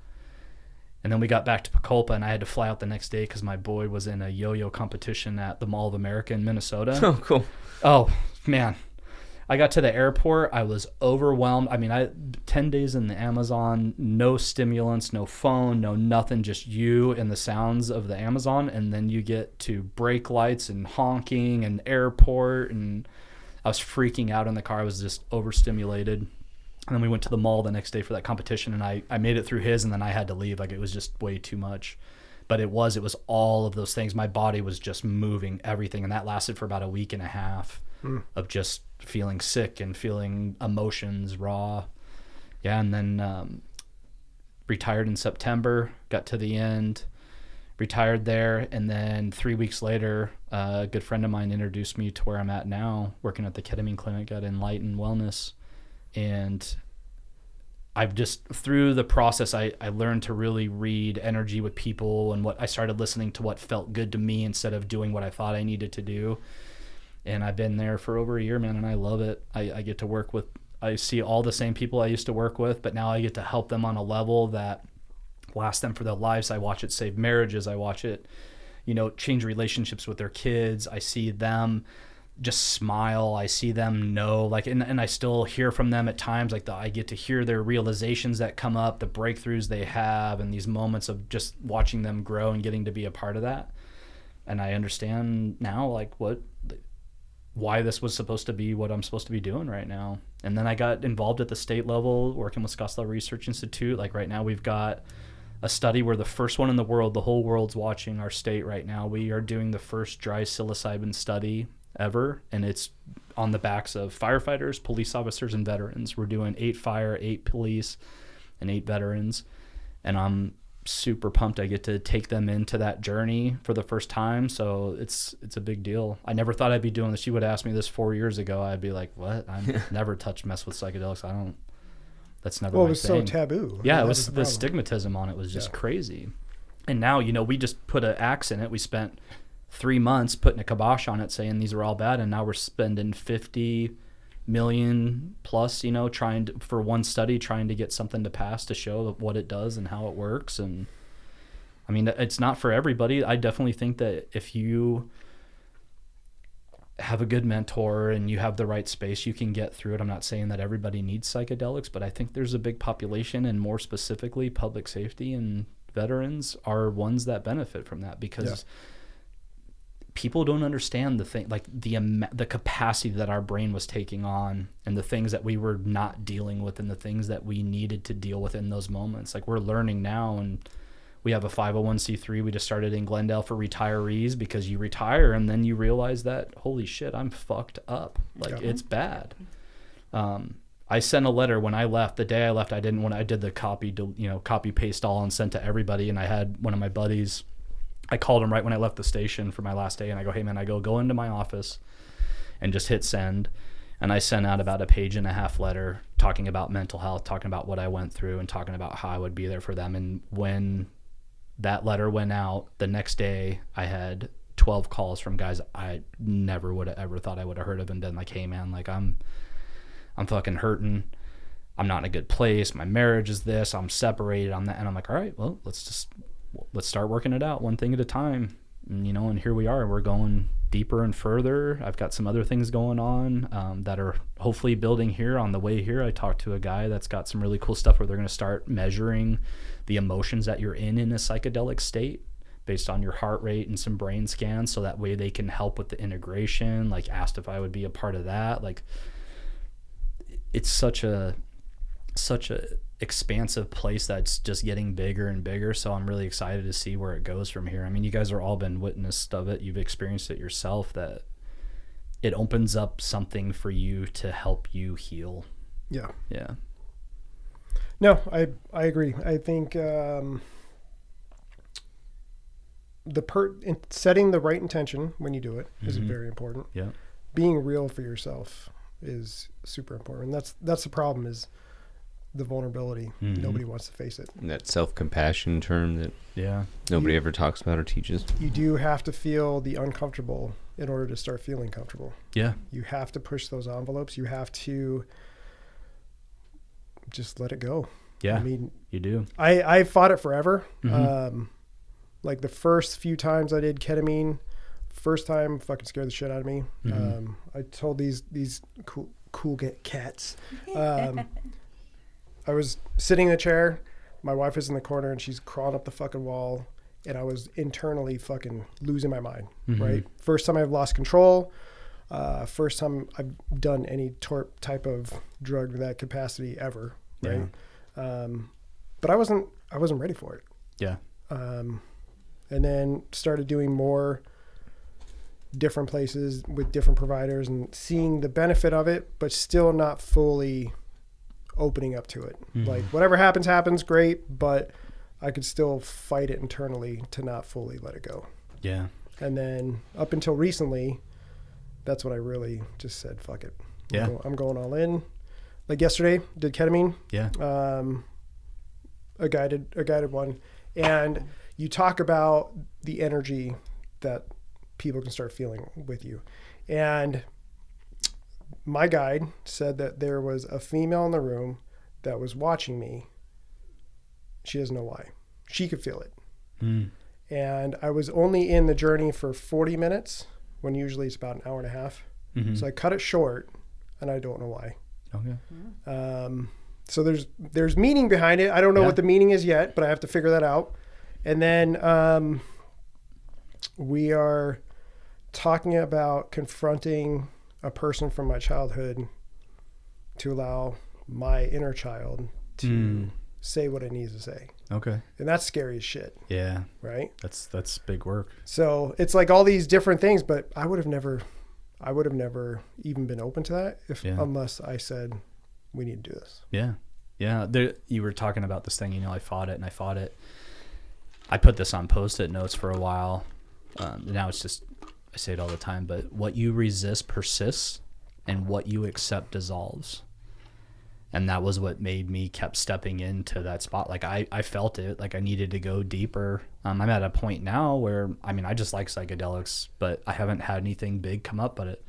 And then we got back to Pacopa, and I had to fly out the next day because my boy was in a yo-yo competition at the Mall of America in Minnesota. Oh, cool. Oh, man. I got to the airport. I was overwhelmed. I mean, 10 days in the Amazon, no stimulants, no phone, no nothing, just you and the sounds of the Amazon. And then you get to brake lights and honking and airport. And I was freaking out in the car. I was just overstimulated. And then we went to the mall the next day for that competition, and I made it through his, and then I had to leave. Like, it was just way too much. But it was all of those things. My body was just moving everything, and that lasted for about a week and a half of just feeling sick and feeling emotions raw. Yeah, and then retired in September, got to the end, retired there, and then 3 weeks later, a good friend of mine introduced me to where I'm at now, working at the ketamine clinic at Enlighten Wellness. And I've just, through the process, I learned to really read energy with people, and I started listening to what felt good to me instead of doing what I thought I needed to do. And I've been there for over a year, man, and I love it. I get to work with, I see all the same people I used to work with, but now I get to help them on a level that lasts them for their lives. I watch it save marriages. I watch it, change relationships with their kids. I see them just smile. I see them know, like, and I still hear from them at times, like I get to hear their realizations that come up, the breakthroughs they have, and these moments of just watching them grow and getting to be a part of that. And I understand now, like, why this was supposed to be what I'm supposed to be doing right now. And then I got involved at the state level, working with Scottsdale Research Institute. Like right now we've got a study. We're the first one in the world. The whole world's watching our state right now. We are doing the first dry psilocybin study ever, and it's on the backs of firefighters, police officers, and veterans. We're doing 8 fire, 8 police, and 8 veterans, and I'm super pumped I get to take them into that journey for the first time. So it's a big deal. I never thought I'd be doing this. You would ask me this 4 years ago, I'd be like, what? I've never mess with psychedelics. That's never my thing. It was so taboo. Yeah, it was the stigmatism on it was just crazy. And now, we just put an axe in it. We spent 3 months putting a kibosh on it, saying these are all bad, and now we're spending $50 million plus, for one study, trying to get something to pass to show what it does and how it works. And I mean, it's not for everybody. I definitely think that if you have a good mentor and you have the right space, you can get through it. I'm not saying that everybody needs psychedelics, but I think there's a big population, and more specifically public safety and veterans are ones that benefit from that, because people don't understand the thing, like the capacity that our brain was taking on, and the things that we were not dealing with, and the things that we needed to deal with in those moments. Like, we're learning now, and we have a 501c3 we just started in Glendale for retirees, because you retire and then you realize that, holy shit, I'm fucked up. Like, it's bad. I sent a letter when I left. The day I left, I did the copy paste all and sent to everybody. And I had one of my buddies, I called him right when I left the station for my last day, and I go, hey man, go into my office and just hit send. And I sent out about a 1.5-page letter talking about mental health, talking about what I went through, and talking about how I would be there for them. And when that letter went out, the next day I had 12 calls from guys I never would have ever thought I would have heard of, and been like, hey man, like I'm fucking hurting. I'm not in a good place. My marriage is this. I'm separated. I'm that. And I'm like, all right, well, let's start working it out one thing at a time. And here we are. We're going deeper and further. I've got some other things going on that are hopefully building here. On the way here, I talked to a guy that's got some really cool stuff where they're going to start measuring the emotions that you're in a psychedelic state based on your heart rate and some brain scans, so that way they can help with the integration. Like, asked if I would be a part of that. Like, it's such a expansive place that's just getting bigger and bigger. So I'm really excited to see where it goes from here. I mean, you guys are all been witness of it. You've experienced it yourself, that it opens up something for you to help you heal. Yeah. Yeah. No, I agree. I think setting the right intention when you do it is very important. Yeah. Being real for yourself is super important. That's the problem, is the vulnerability. Nobody wants to face it. And that self-compassion term that Yeah. nobody ever talks about or teaches. You do have to feel the uncomfortable in order to start feeling comfortable. Yeah. You have to push those envelopes. You have to just let it go. Yeah. I mean, You do. I fought it forever. Like the first few times I did ketamine, first time fucking scared the shit out of me. I told these cool cats. I was sitting in a chair. My wife is in the corner and she's crawling up the fucking wall. And I was internally fucking losing my mind, right? First time I've lost control. First time I've done any type of drug to that capacity ever, right? Yeah. But I wasn't ready for it. Yeah. And then started doing more different places with different providers and seeing the benefit of it, but still not fully opening up to it. Like whatever happens, great, but I could still fight it internally to not fully let it go. Yeah. And then up until recently, that's when I really just said, fuck it. Yeah. I'm going all in. Like yesterday, did ketamine. Yeah. A guided one. And you talk about the energy that people can start feeling with you. And my guide said that there was a female in the room that was watching me. She doesn't know why. She could feel it. And I was only in the journey for 40 minutes when usually it's about an hour and a half. So I cut it short, and I don't know why. Okay. So there's meaning behind it. I don't know what the meaning is yet, but I have to figure that out. And then we are talking about confronting a person from my childhood to allow my inner child to say what it needs to say. Okay. And that's scary as shit. Yeah. Right? That's big work. So it's like all these different things, but I would have never even been open to that unless I said, we need to do this. Yeah. Yeah. You were talking about this thing, I fought it. I put this on Post-it notes for a while. Now it's just, I say it all the time, but what you resist persists and what you accept dissolves. And that was what made me kept stepping into that spot. Like I felt it, like I needed to go deeper. I'm at a point now where, I just like psychedelics, but I haven't had anything big come up, but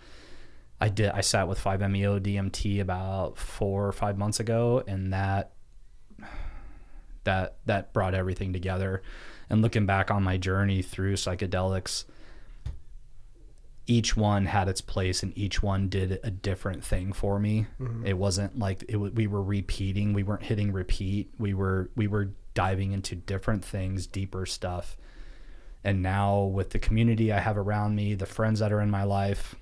I sat with 5-MeO DMT about 4 or 5 months ago, and that brought everything together. And looking back on my journey through psychedelics, each one had its place and each one did a different thing for me. It wasn't like we were repeating. We weren't hitting repeat. We were diving into different things, deeper stuff. And now with the community I have around me, the friends that are in my life,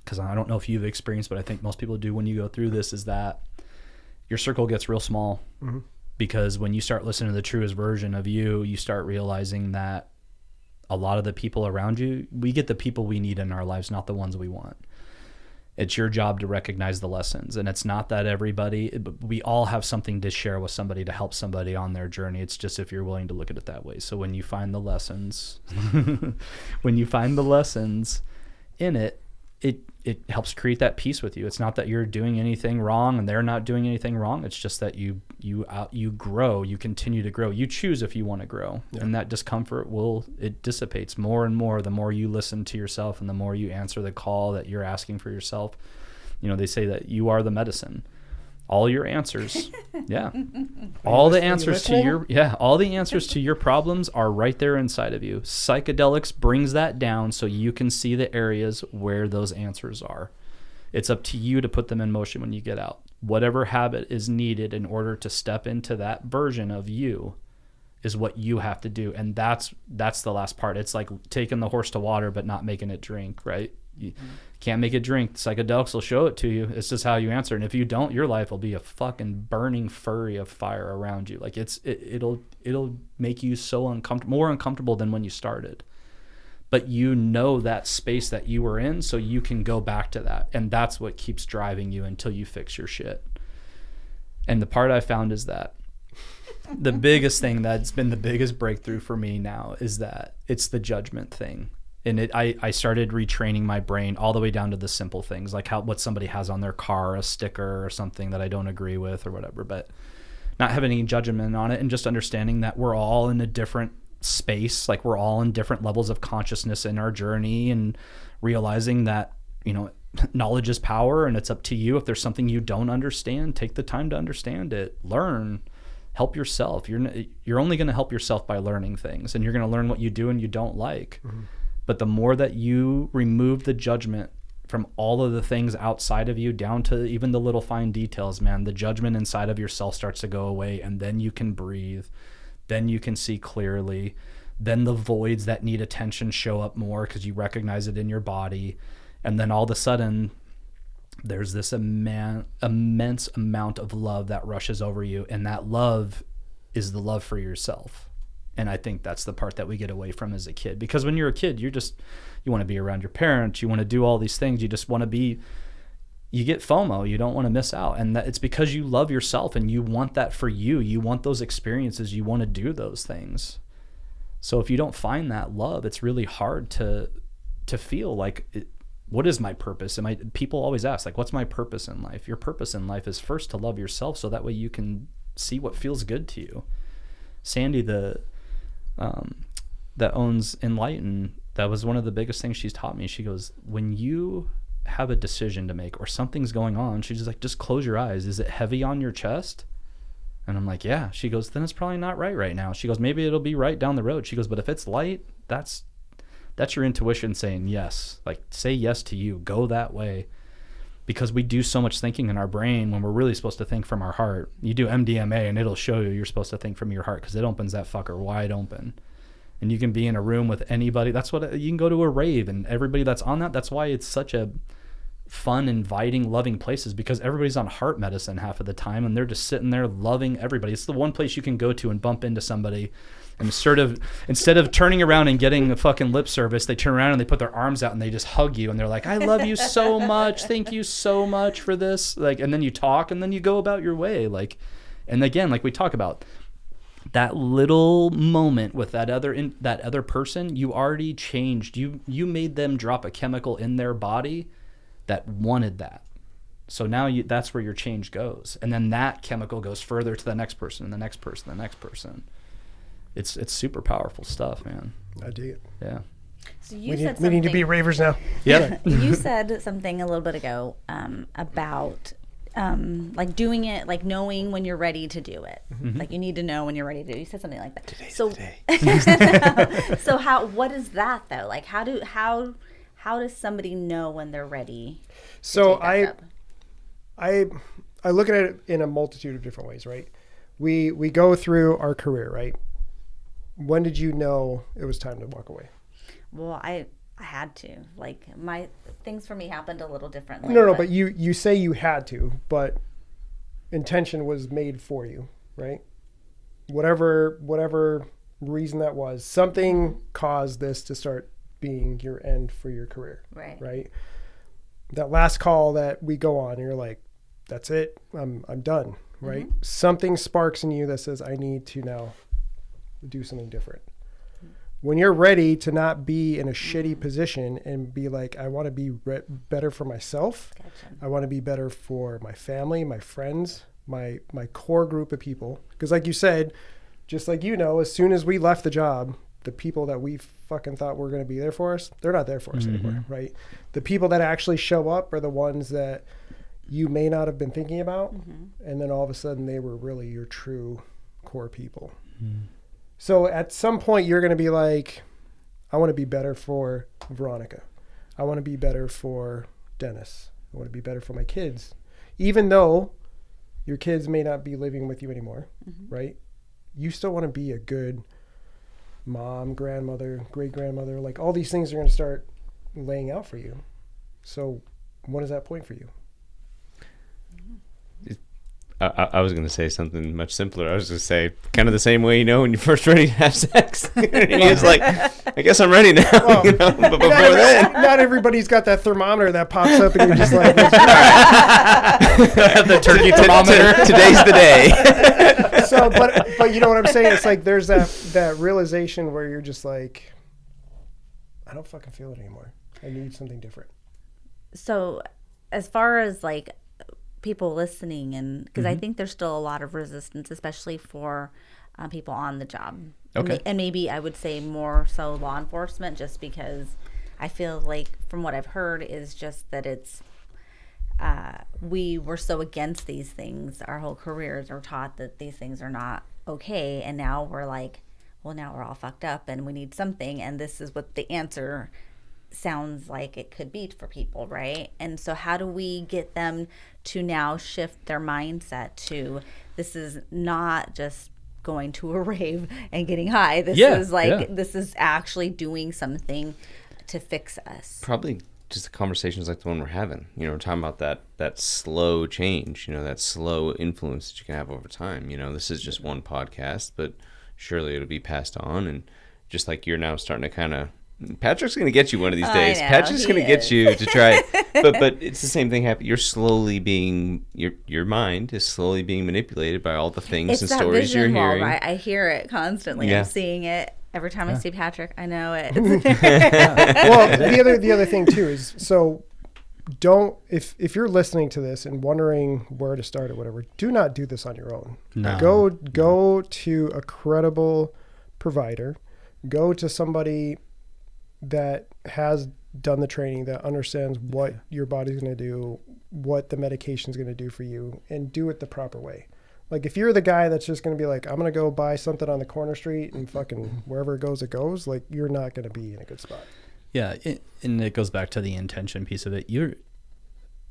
because I don't know if you've experienced, but I think most people do when you go through this, is that your circle gets real small. Because when you start listening to the truest version of you, you start realizing that a lot of the people around you, we get the people we need in our lives, not the ones we want. It's your job to recognize the lessons. And it's not that we all have something to share with somebody to help somebody on their journey. It's just if you're willing to look at it that way. So when you find the lessons, in it, it helps create that peace with you. It's not that you're doing anything wrong and they're not doing anything wrong. It's just that you grow, you continue to grow. You choose if you want to grow. Yeah. And that discomfort it dissipates more and more the more you listen to yourself and the more you answer the call that you're asking for yourself. They say that you are the medicine. All your answers. Yeah. all the answers to your problems are right there inside of you. Psychedelics brings that down so you can see the areas where those answers are. It's up to you to put them in motion when you get out. Whatever habit is needed in order to step into that version of you is what you have to do. And that's the last part. It's like taking the horse to water but not making it drink, right? You can't make it drink. Psychedelics will show it to you. It's just how you answer. And if you don't, your life will be a fucking burning fury of fire around you. Like it'll make you so uncomfortable, more uncomfortable than when you started. But you know that space that you were in, so you can go back to that. And that's what keeps driving you until you fix your shit. And the part I found is that the biggest thing that's been the biggest breakthrough for me now is that it's the judgment thing. And I started retraining my brain all the way down to the simple things, like what somebody has on their car, a sticker or something that I don't agree with or whatever, but not having any judgment on it, and just understanding that we're all in a different space. Like we're all in different levels of consciousness in our journey, and realizing that, you know, knowledge is power, and it's up to you. If there's something you don't understand, take the time to understand it, learn, help yourself. You're only going to help yourself by learning things, and you're going to learn what you do and you don't like. Mm-hmm. But the more that you remove the judgment from all of the things outside of you, down to even the little fine details, man, the judgment inside of yourself starts to go away, and then you can breathe. Then you can see clearly. Then the voids that need attention show up more because you recognize it in your body. And then all of a sudden, there's this immense amount of love that rushes over you. And that love is the love for yourself. And I think that's the part that we get away from as a kid. Because when you're a kid, you want to be around your parents. You want to do all these things. You just want to be, you get FOMO. You don't want to miss out. And it's because you love yourself and you want that for you. You want those experiences. You want to do those things. So if you don't find that love, it's really hard to feel like, what is my purpose? People always ask, like, what's my purpose in life? Your purpose in life is first to love yourself, so that way you can see what feels good to you. Sandy, that owns Enlighten, that was one of the biggest things she's taught me. She goes, when you have a decision to make or something's going on, she's just like, just close your eyes. Is it heavy on your chest? And I'm like, yeah. She goes, then it's probably not right now. She goes, maybe it'll be right down the road. She goes, but if it's light, that's your intuition saying yes. Like, say yes to you. Go that way. Because we do so much thinking in our brain when we're really supposed to think from our heart. You do MDMA and it'll show you you're supposed to think from your heart, because it opens that fucker wide open. And you can be in a room with anybody. That's what you can go to a rave, and everybody that's on that. That's why it's such a fun, inviting, loving places, because everybody's on heart medicine half of the time, and they're just sitting there loving everybody. It's the one place you can go to and bump into somebody, and sort of, instead of turning around and getting a fucking lip service, they turn around and they put their arms out and they just hug you, and they're like, I love you so much. Thank you so much for this. Like, and then you talk and then you go about your way. Like, and again, like we talk about, that little moment with that other person, you already changed. You made them drop a chemical in their body that wanted that. So now that's where your change goes. And then that chemical goes further to the next person and the next person, the next person. It's super powerful stuff, man. I dig it. Yeah. So we need to be ravers now. Yep. You said something a little bit ago about like doing it, like knowing when you're ready to do it. Mm-hmm. Like you need to know when you're ready to do it. You said something like that. Today's so, the day. So what is that though? Like how does somebody know when they're ready? So I look at it in a multitude of different ways, right? We go through our career, right? When did you know it was time to walk away? Well, I had to. Like my things for me happened a little differently. No, but you say you had to, but intention was made for you, right? Whatever reason that was, something caused this to start being your end for your career. Right? That last call that we go on, and you're like, that's it, I'm done, right? Mm-hmm. Something sparks in you that says, I need to now do something different. When you're ready to not be in a shitty position and be like, I want to be better for myself. Gotcha. I want to be better for my family, my friends, my core group of people. Because like you said, just like you know, as soon as we left the job, the people that we fucking thought were going to be there for us, they're not there for us anymore, right? The people that actually show up are the ones that you may not have been thinking about. Mm-hmm. And then all of a sudden they were really your true core people. Mm. So at some point you're going to be like, I want to be better for Veronica. I want to be better for Dennis. I want to be better for my kids. Even though your kids may not be living with you anymore, mm-hmm. right? You still want to be a good mom, grandmother, great-grandmother. Like all these things are going to start laying out for you. So what is that point for you? I was going to say something much simpler. I was going to say kind of the same way, when you're first ready to have sex. And he's like, I guess I'm ready now. Well, But before then. Not everybody's got that thermometer that pops up and you're just like, The turkey thermometer. Today's the day. so, but you know what I'm saying? It's like there's that realization where you're just like, I don't fucking feel it anymore. I need something different. So as far as like people listening, and because I think there's still a lot of resistance, especially for people on the job. Okay. And maybe I would say more so law enforcement, just because I feel like from what I've heard is just that it's we were so against these things our whole careers, or taught that these things are not okay, and now we're like, well, now we're all fucked up and we need something, and this is what the answer sounds like it could be for people, right? And so how do we get them to now shift their mindset to, this is not just going to a rave and getting high, this is like this is actually doing something to fix us? Probably just the conversations like the one we're having. We're talking about that slow change, that slow influence that you can have over time. This is just one podcast, but surely it'll be passed on. And just like you're now starting to kind of, Patrick's going to get you one of these days. Patrick's going to get you to try it. But it's the same thing happening. You're slowly being, your mind is slowly being manipulated by all the things and stories you're hearing. Right? I hear it constantly. I'm seeing it every time I see Patrick. I know it. Well, the other thing too is, so don't, if you're listening to this and wondering where to start or whatever, do not do this on your own. No. Go to a credible provider. Go to somebody that has done the training, that understands what your body's going to do, what the medication's going to do for you, and do it the proper way. Like if you're the guy that's just going to be like, I'm going to go buy something on the corner street and fucking wherever it goes, like you're not going to be in a good spot. Yeah, and it goes back to the intention piece of it.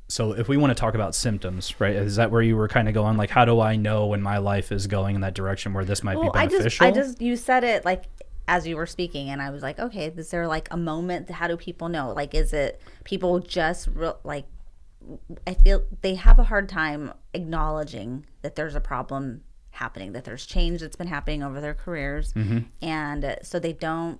So if we want to talk about symptoms, right, is that where you were kind of going? Like, how do I know when my life is going in that direction where this might be beneficial? You said it like as you were speaking, and I was like, okay, is there like a moment? How do people know? Like, is it people just like, I feel they have a hard time acknowledging that there's a problem happening, that there's change that's been happening over their careers, and so they don't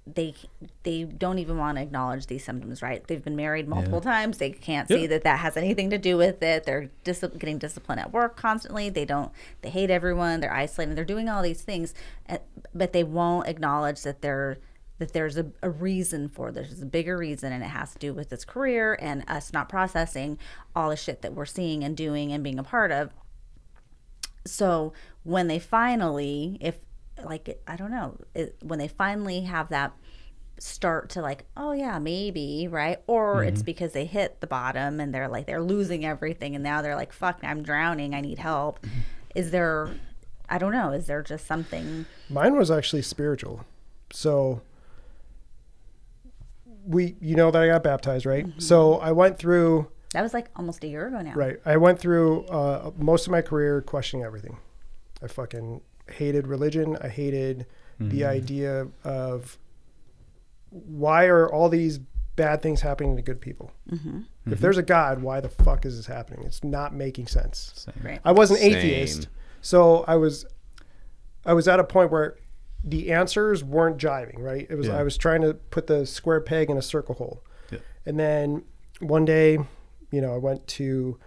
even want to acknowledge these symptoms, right? They've been married multiple times. They can't see that has anything to do with it. They're getting disciplined at work constantly. They hate everyone. They're isolated. They're doing all these things, but they won't acknowledge that there's a reason for this. There's a bigger reason, and it has to do with this career and us not processing all the shit that we're seeing and doing and being a part of. So when they finally, when they finally have that start to like, oh yeah, maybe, right? Or it's because they hit the bottom and they're losing everything, and now they're like, fuck, I'm drowning, I need help. Is there just something? Mine was actually spiritual. So that I got baptized, right? So I went through, that was like almost a year ago now. Right. I went through most of my career questioning everything. I fucking hated religion. I hated the idea of why are all these bad things happening to good people? If there's a God, why the fuck is this happening? It's not making sense. Right. I was an atheist, so I was at a point where the answers weren't jiving, right? It was I was trying to put the square peg in a circle hole. Yeah. And then one day, I went to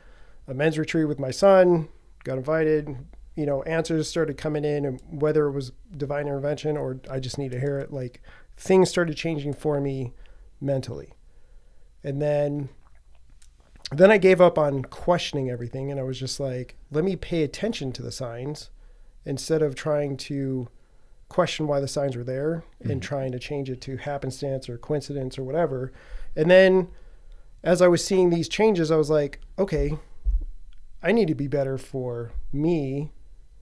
a men's retreat with my son, got invited, answers started coming in, and whether it was divine intervention or I just need to hear it, like things started changing for me mentally. And then I gave up on questioning everything, and I was just like, let me pay attention to the signs instead of trying to question why the signs were there and trying to change it to happenstance or coincidence or whatever. And then as I was seeing these changes, I was like, okay, I need to be better for me,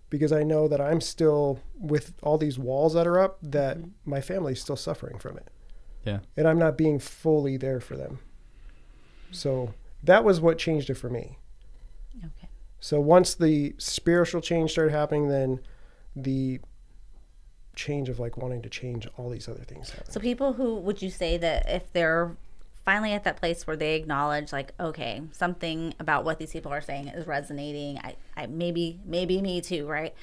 because I know that I'm still, with all these walls that are up, that my family's still suffering from it. Yeah. And I'm not being fully there for them. So that was what changed it for me. Okay. So once the spiritual change started happening, then the change of like wanting to change all these other things happened. So people who, would you say that if they're finally at that place where they acknowledge, like, okay, something about what these people are saying is resonating. I maybe me too, right?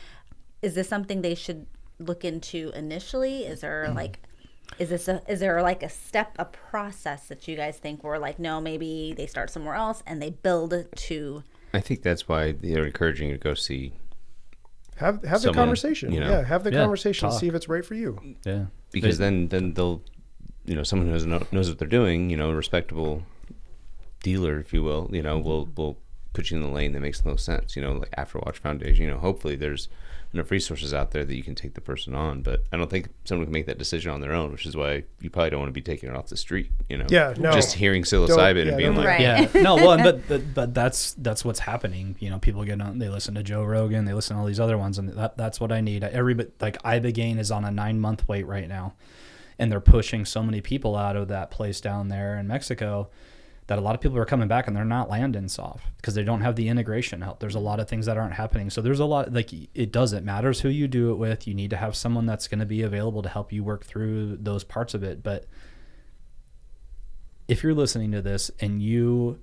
Is this something they should look into initially? Is there like, is there like a process that you guys think where like, no, maybe they start somewhere else and they build to? I think that's why they're encouraging you to go see. Have the someone, conversation. you know. Yeah, have the conversation. Talk. See if it's right for you. Yeah. Because then they'll, someone who knows what they're doing, a respectable dealer, if you will, will put you in the lane that makes the most sense. Like Afterwatch Foundation. Hopefully there's enough resources out there that you can take the person on. But I don't think someone can make that decision on their own, which is why you probably don't want to be taking it off the street. Yeah, no. Just hearing psilocybin and being like, Right. Yeah, no, well, but that's what's happening. People get on, they listen to Joe Rogan, they listen to all these other ones, and that's what I need. Everybody, like Ibogaine is on a 9-month wait right now, and they're pushing so many people out of that place down there in Mexico that a lot of people are coming back and they're not landing soft because they don't have the integration help. There's a lot of things that aren't happening. So there's a lot, like, it matters who you do it with. You need to have someone that's going to be available to help you work through those parts of it. But if you're listening to this and you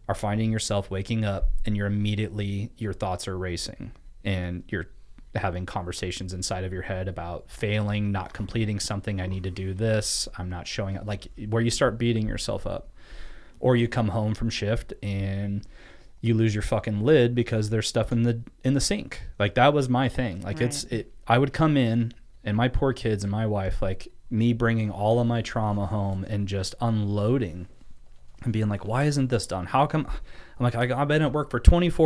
are finding yourself waking up and your thoughts are racing and you're having conversations inside of your head about failing, not completing something, I need to do this, I'm not showing up, like where you start beating yourself up, or you come home from shift and you lose your fucking lid because there's stuff in the sink. Like that was my thing. Like right. I would come in and my poor kids and my wife, like me bringing all of my trauma home and just unloading and being like, why isn't this done? How come? I'm like, I've been at work for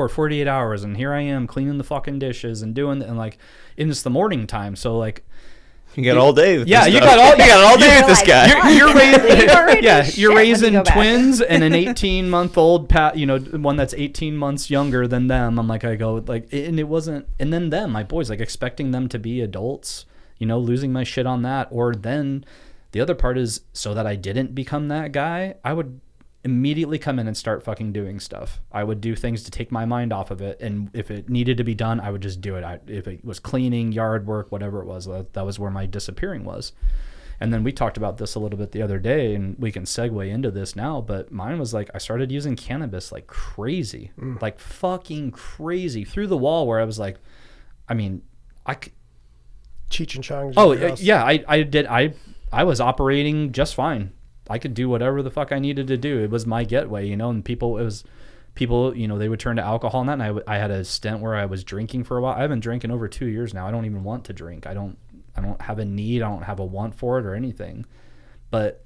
48 hours and here I am cleaning the fucking dishes and doing, and like, and it's the morning time. So like, you got all day with this you got all day with this guy. You're raising twins and an 18-month-old one that's 18 months younger than them. I'm like, and it wasn't, and then them, my boys, like expecting them to be adults, losing my shit on that. Or then the other part is, so that I didn't become that guy, I would immediately come in and start fucking doing stuff. I would do things to take my mind off of it, and if it needed to be done, I would just do it. If it was cleaning, yard work, whatever it was, that was where my disappearing was. And then we talked about this a little bit the other day, and we can segue into this now, but mine was like, I started using cannabis like crazy, like fucking crazy, through the wall, where I was like, Cheech and Chong. Oh yeah, I did. I was operating just fine. I could do whatever the fuck I needed to do. It was my getaway, and people, they would turn to alcohol and that. And I had a stint where I was drinking for a while. I haven't drank in over 2 years now. I don't even want to drink. I don't have a need. I don't have a want for it or anything. But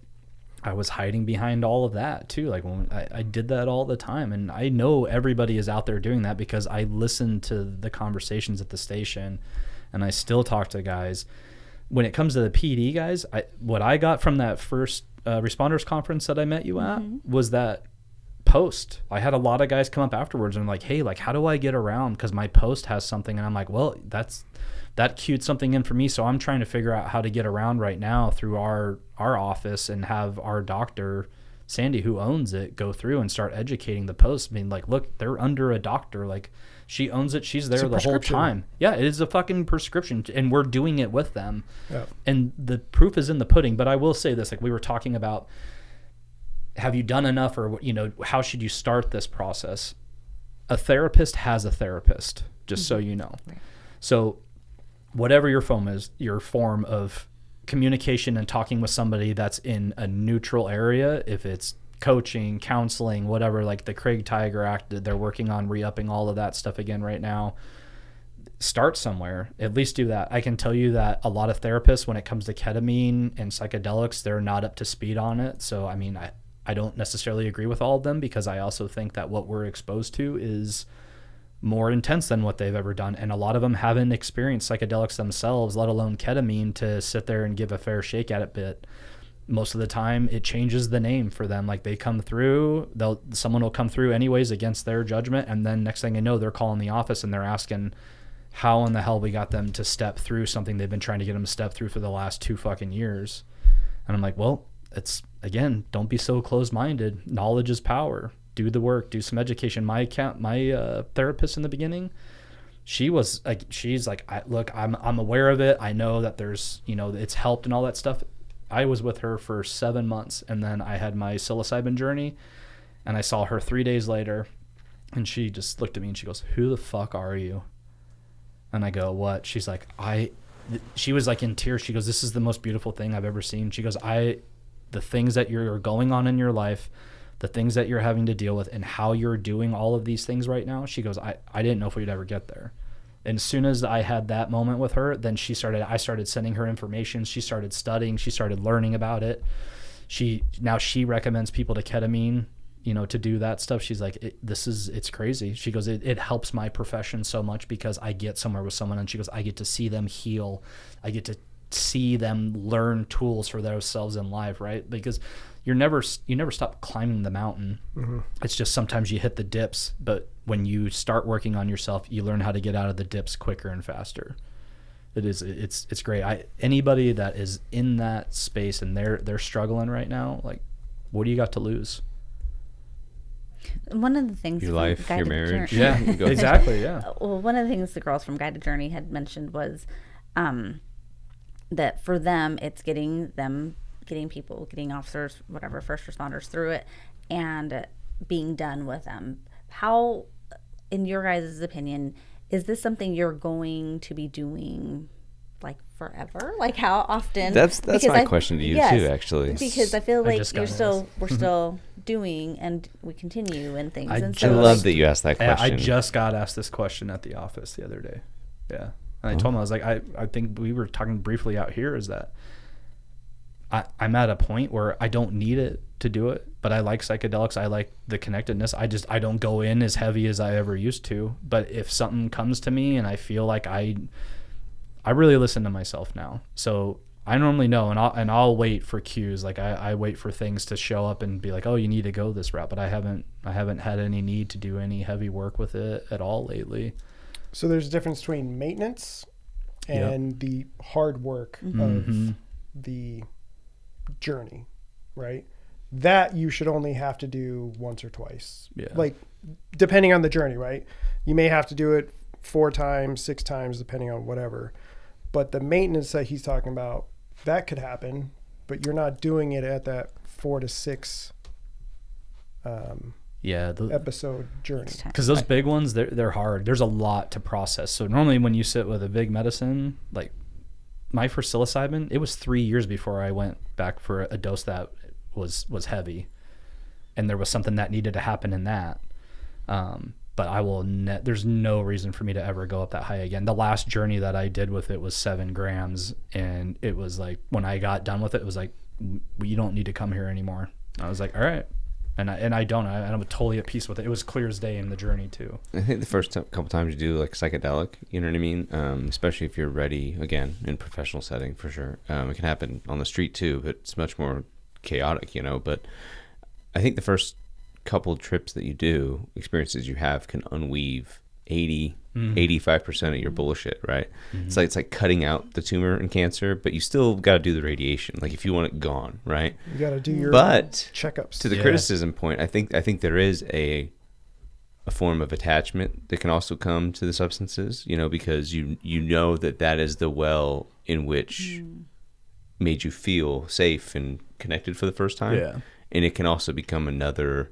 I was hiding behind all of that too. Like when I did that all the time. And I know everybody is out there doing that because I listen to the conversations at the station and I still talk to guys. When it comes to the PD guys, what I got from that first responders conference that I met you at was that post. I had a lot of guys come up afterwards and like, hey, like, how do I get around? Because my post has something. And I'm like, well, that cued something in for me. So I'm trying to figure out how to get around right now through our office and have our doctor, Sandy, who owns it, go through and start educating the post. I mean, like, look, they're under a doctor. Like, she owns it. She's there the whole time. Yeah, it is a fucking prescription, and we're doing it with them. Yeah. And the proof is in the pudding. But I will say this, like we were talking about, have you done enough, or how should you start this process? A therapist has a therapist, just so you know. Right. So whatever your form of communication and talking with somebody that's in a neutral area, if it's coaching, counseling, whatever, like the Craig Tiger Act, they're working on re-upping all of that stuff again right now. Start somewhere, at least do that. I can tell you that a lot of therapists, when it comes to ketamine and psychedelics, they're not up to speed on it. So, I mean, I don't necessarily agree with all of them, because I also think that what we're exposed to is more intense than what they've ever done. And a lot of them haven't experienced psychedelics themselves, let alone ketamine, to sit there and give a fair shake at it. But most of the time it changes the name for them. Like they come through, someone will come through anyways against their judgment. And then next thing you know, they're calling the office and they're asking how in the hell we got them to step through something they've been trying to get them to step through for the last 2 fucking years. And I'm like, well, it's, again, don't be so closed-minded. Knowledge is power. Do the work, do some education. My therapist in the beginning, she's like, look, I'm aware of it. I know that there's, it's helped and all that stuff. I was with her for 7 months, and then I had my psilocybin journey, and I saw her 3 days later, and she just looked at me and she goes, "Who the fuck are you?" And I go, "What?" She's like, she was like in tears. She goes, "This is the most beautiful thing I've ever seen." She goes, the things that you're going on in your life, the things that you're having to deal with, and how you're doing all of these things right now. She goes, I didn't know if we'd ever get there. And as soon as I had that moment with her, then I started sending her information. She started studying. She started learning about it. Now she recommends people to ketamine, to do that stuff. She's like, it's crazy. She goes, it helps my profession so much because I get somewhere with someone, and she goes, I get to see them heal. I get to see them learn tools for themselves in life, right? Because you never stop climbing the mountain. Mm-hmm. It's just sometimes you hit the dips, but when you start working on yourself, you learn how to get out of the dips quicker and faster. It's great. Anybody that is in that space and they're struggling right now, like, what do you got to lose? One of the things, your life, your marriage. Yeah, exactly. Yeah. Well, one of the things the girls from Guided Journey had mentioned was that for them, it's getting people, getting officers, whatever, first responders through it, and being done with them. How, in your guys' opinion, is this something you're going to be doing like forever? Like how often? That's my question to you too, actually. Because I feel like we're still doing, and we continue and things. I love that you asked that question. I just got asked this question at the office the other day. Yeah. And I told him, I was like, I think we were talking briefly out here, is that I'm at a point where I don't need it to do it, but I like psychedelics. I like the connectedness. I don't go in as heavy as I ever used to. But if something comes to me and I feel like I really listen to myself now. So I normally know, and I'll wait for cues. Like I wait for things to show up and be like, oh, you need to go this route. But I haven't had any need to do any heavy work with it at all lately. So there's a difference between maintenance and the hard work of the journey, right? That you should only have to do once or twice. Yeah. Like, depending on the journey, right? You may have to do it 4 times, 6 times, depending on whatever. But the maintenance that he's talking about, that could happen, but you're not doing it at that 4 to 6 episode journey. Because those big ones, they're hard. There's a lot to process. So normally when you sit with a big medicine, like my first psilocybin, it was 3 years before I went back for a dose that was heavy, and there was something that needed to happen in that. But there's no reason for me to ever go up that high again. The last journey that I did with it was 7 grams, and it was like, when I got done with it, it was like, you don't need to come here anymore. I was like, all right. And I'm totally at peace with it. It was clear as day in the journey too. I think the first couple times you do like psychedelic, you know what I mean? Especially if you're ready, again, in professional setting for sure. It can happen on the street too, but it's much more chaotic, But I think the first couple trips that you do, experiences you have, can unweave 85% of your bullshit, right? Mm-hmm. It's like cutting out the tumor in cancer, but you still got to do the radiation. Like if you want it gone, right? You got to do your checkups. To the criticism point, I think there is a form of attachment that can also come to the substances, because you know that is the well in which made you feel safe and connected for the first time. Yeah. And it can also become another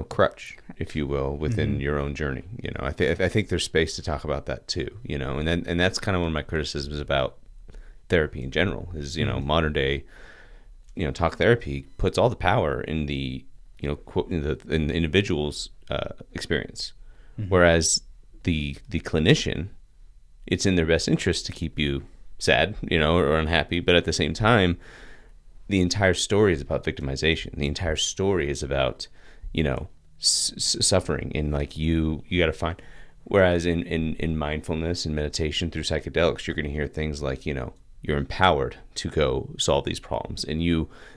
crutch, if you will, within your own journey. I think there's space to talk about that too, and that's kind of one of my criticisms about therapy in general is, modern day, talk therapy puts all the power in the, in the individual's experience. Whereas the clinician, it's in their best interest to keep you sad, or unhappy. But at the same time, the entire story is about victimization. The entire story is about, suffering, and like you got to find. Whereas in mindfulness and meditation through psychedelics, you're going to hear things like, you're empowered to go solve these problems, and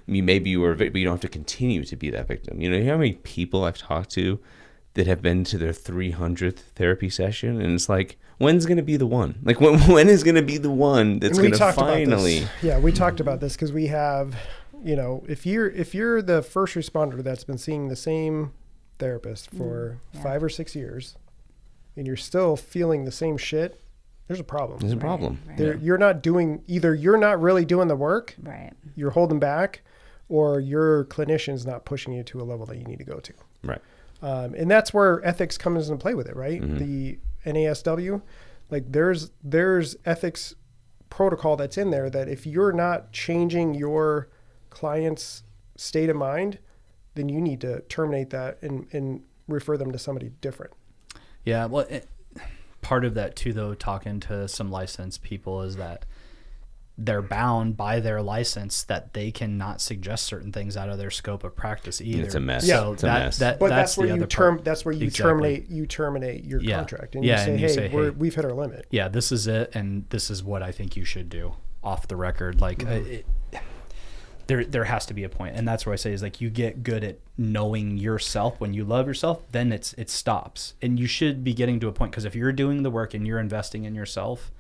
maybe you are, but you don't have to continue to be that victim. You know how many people I've talked to that have been to their 300th therapy session, and it's like, when's going to be the one? Like when is going to be the one that's going to finally? Yeah, we talked about this because we have. If you're the first responder that's been seeing the same therapist for 5 or 6 years, and you're still feeling the same shit, there's a problem. There's a problem. Right. You're not really doing the work, Right. you're holding back, or your clinician's not pushing you to a level that you need to go to. Right. And that's where ethics comes into play with it, right? Mm-hmm. The NASW, like there's ethics protocol that's in there that if you're not changing your client's state of mind, then you need to terminate that and refer them to somebody different. Yeah. Well, part of that too, though, talking to some licensed people is that they're bound by their license that they cannot suggest certain things out of their scope of practice either. It's a mess. So It's a mess. But that's where you terminate your contract and you say, hey, we've hit our limit. Yeah, this is it, and this is what I think you should do off the record. Like, there has to be a point, and that's where I say is like you get good at knowing yourself. When you love yourself, then it stops, and you should be getting to a point, because if you're doing the work and you're investing in yourself,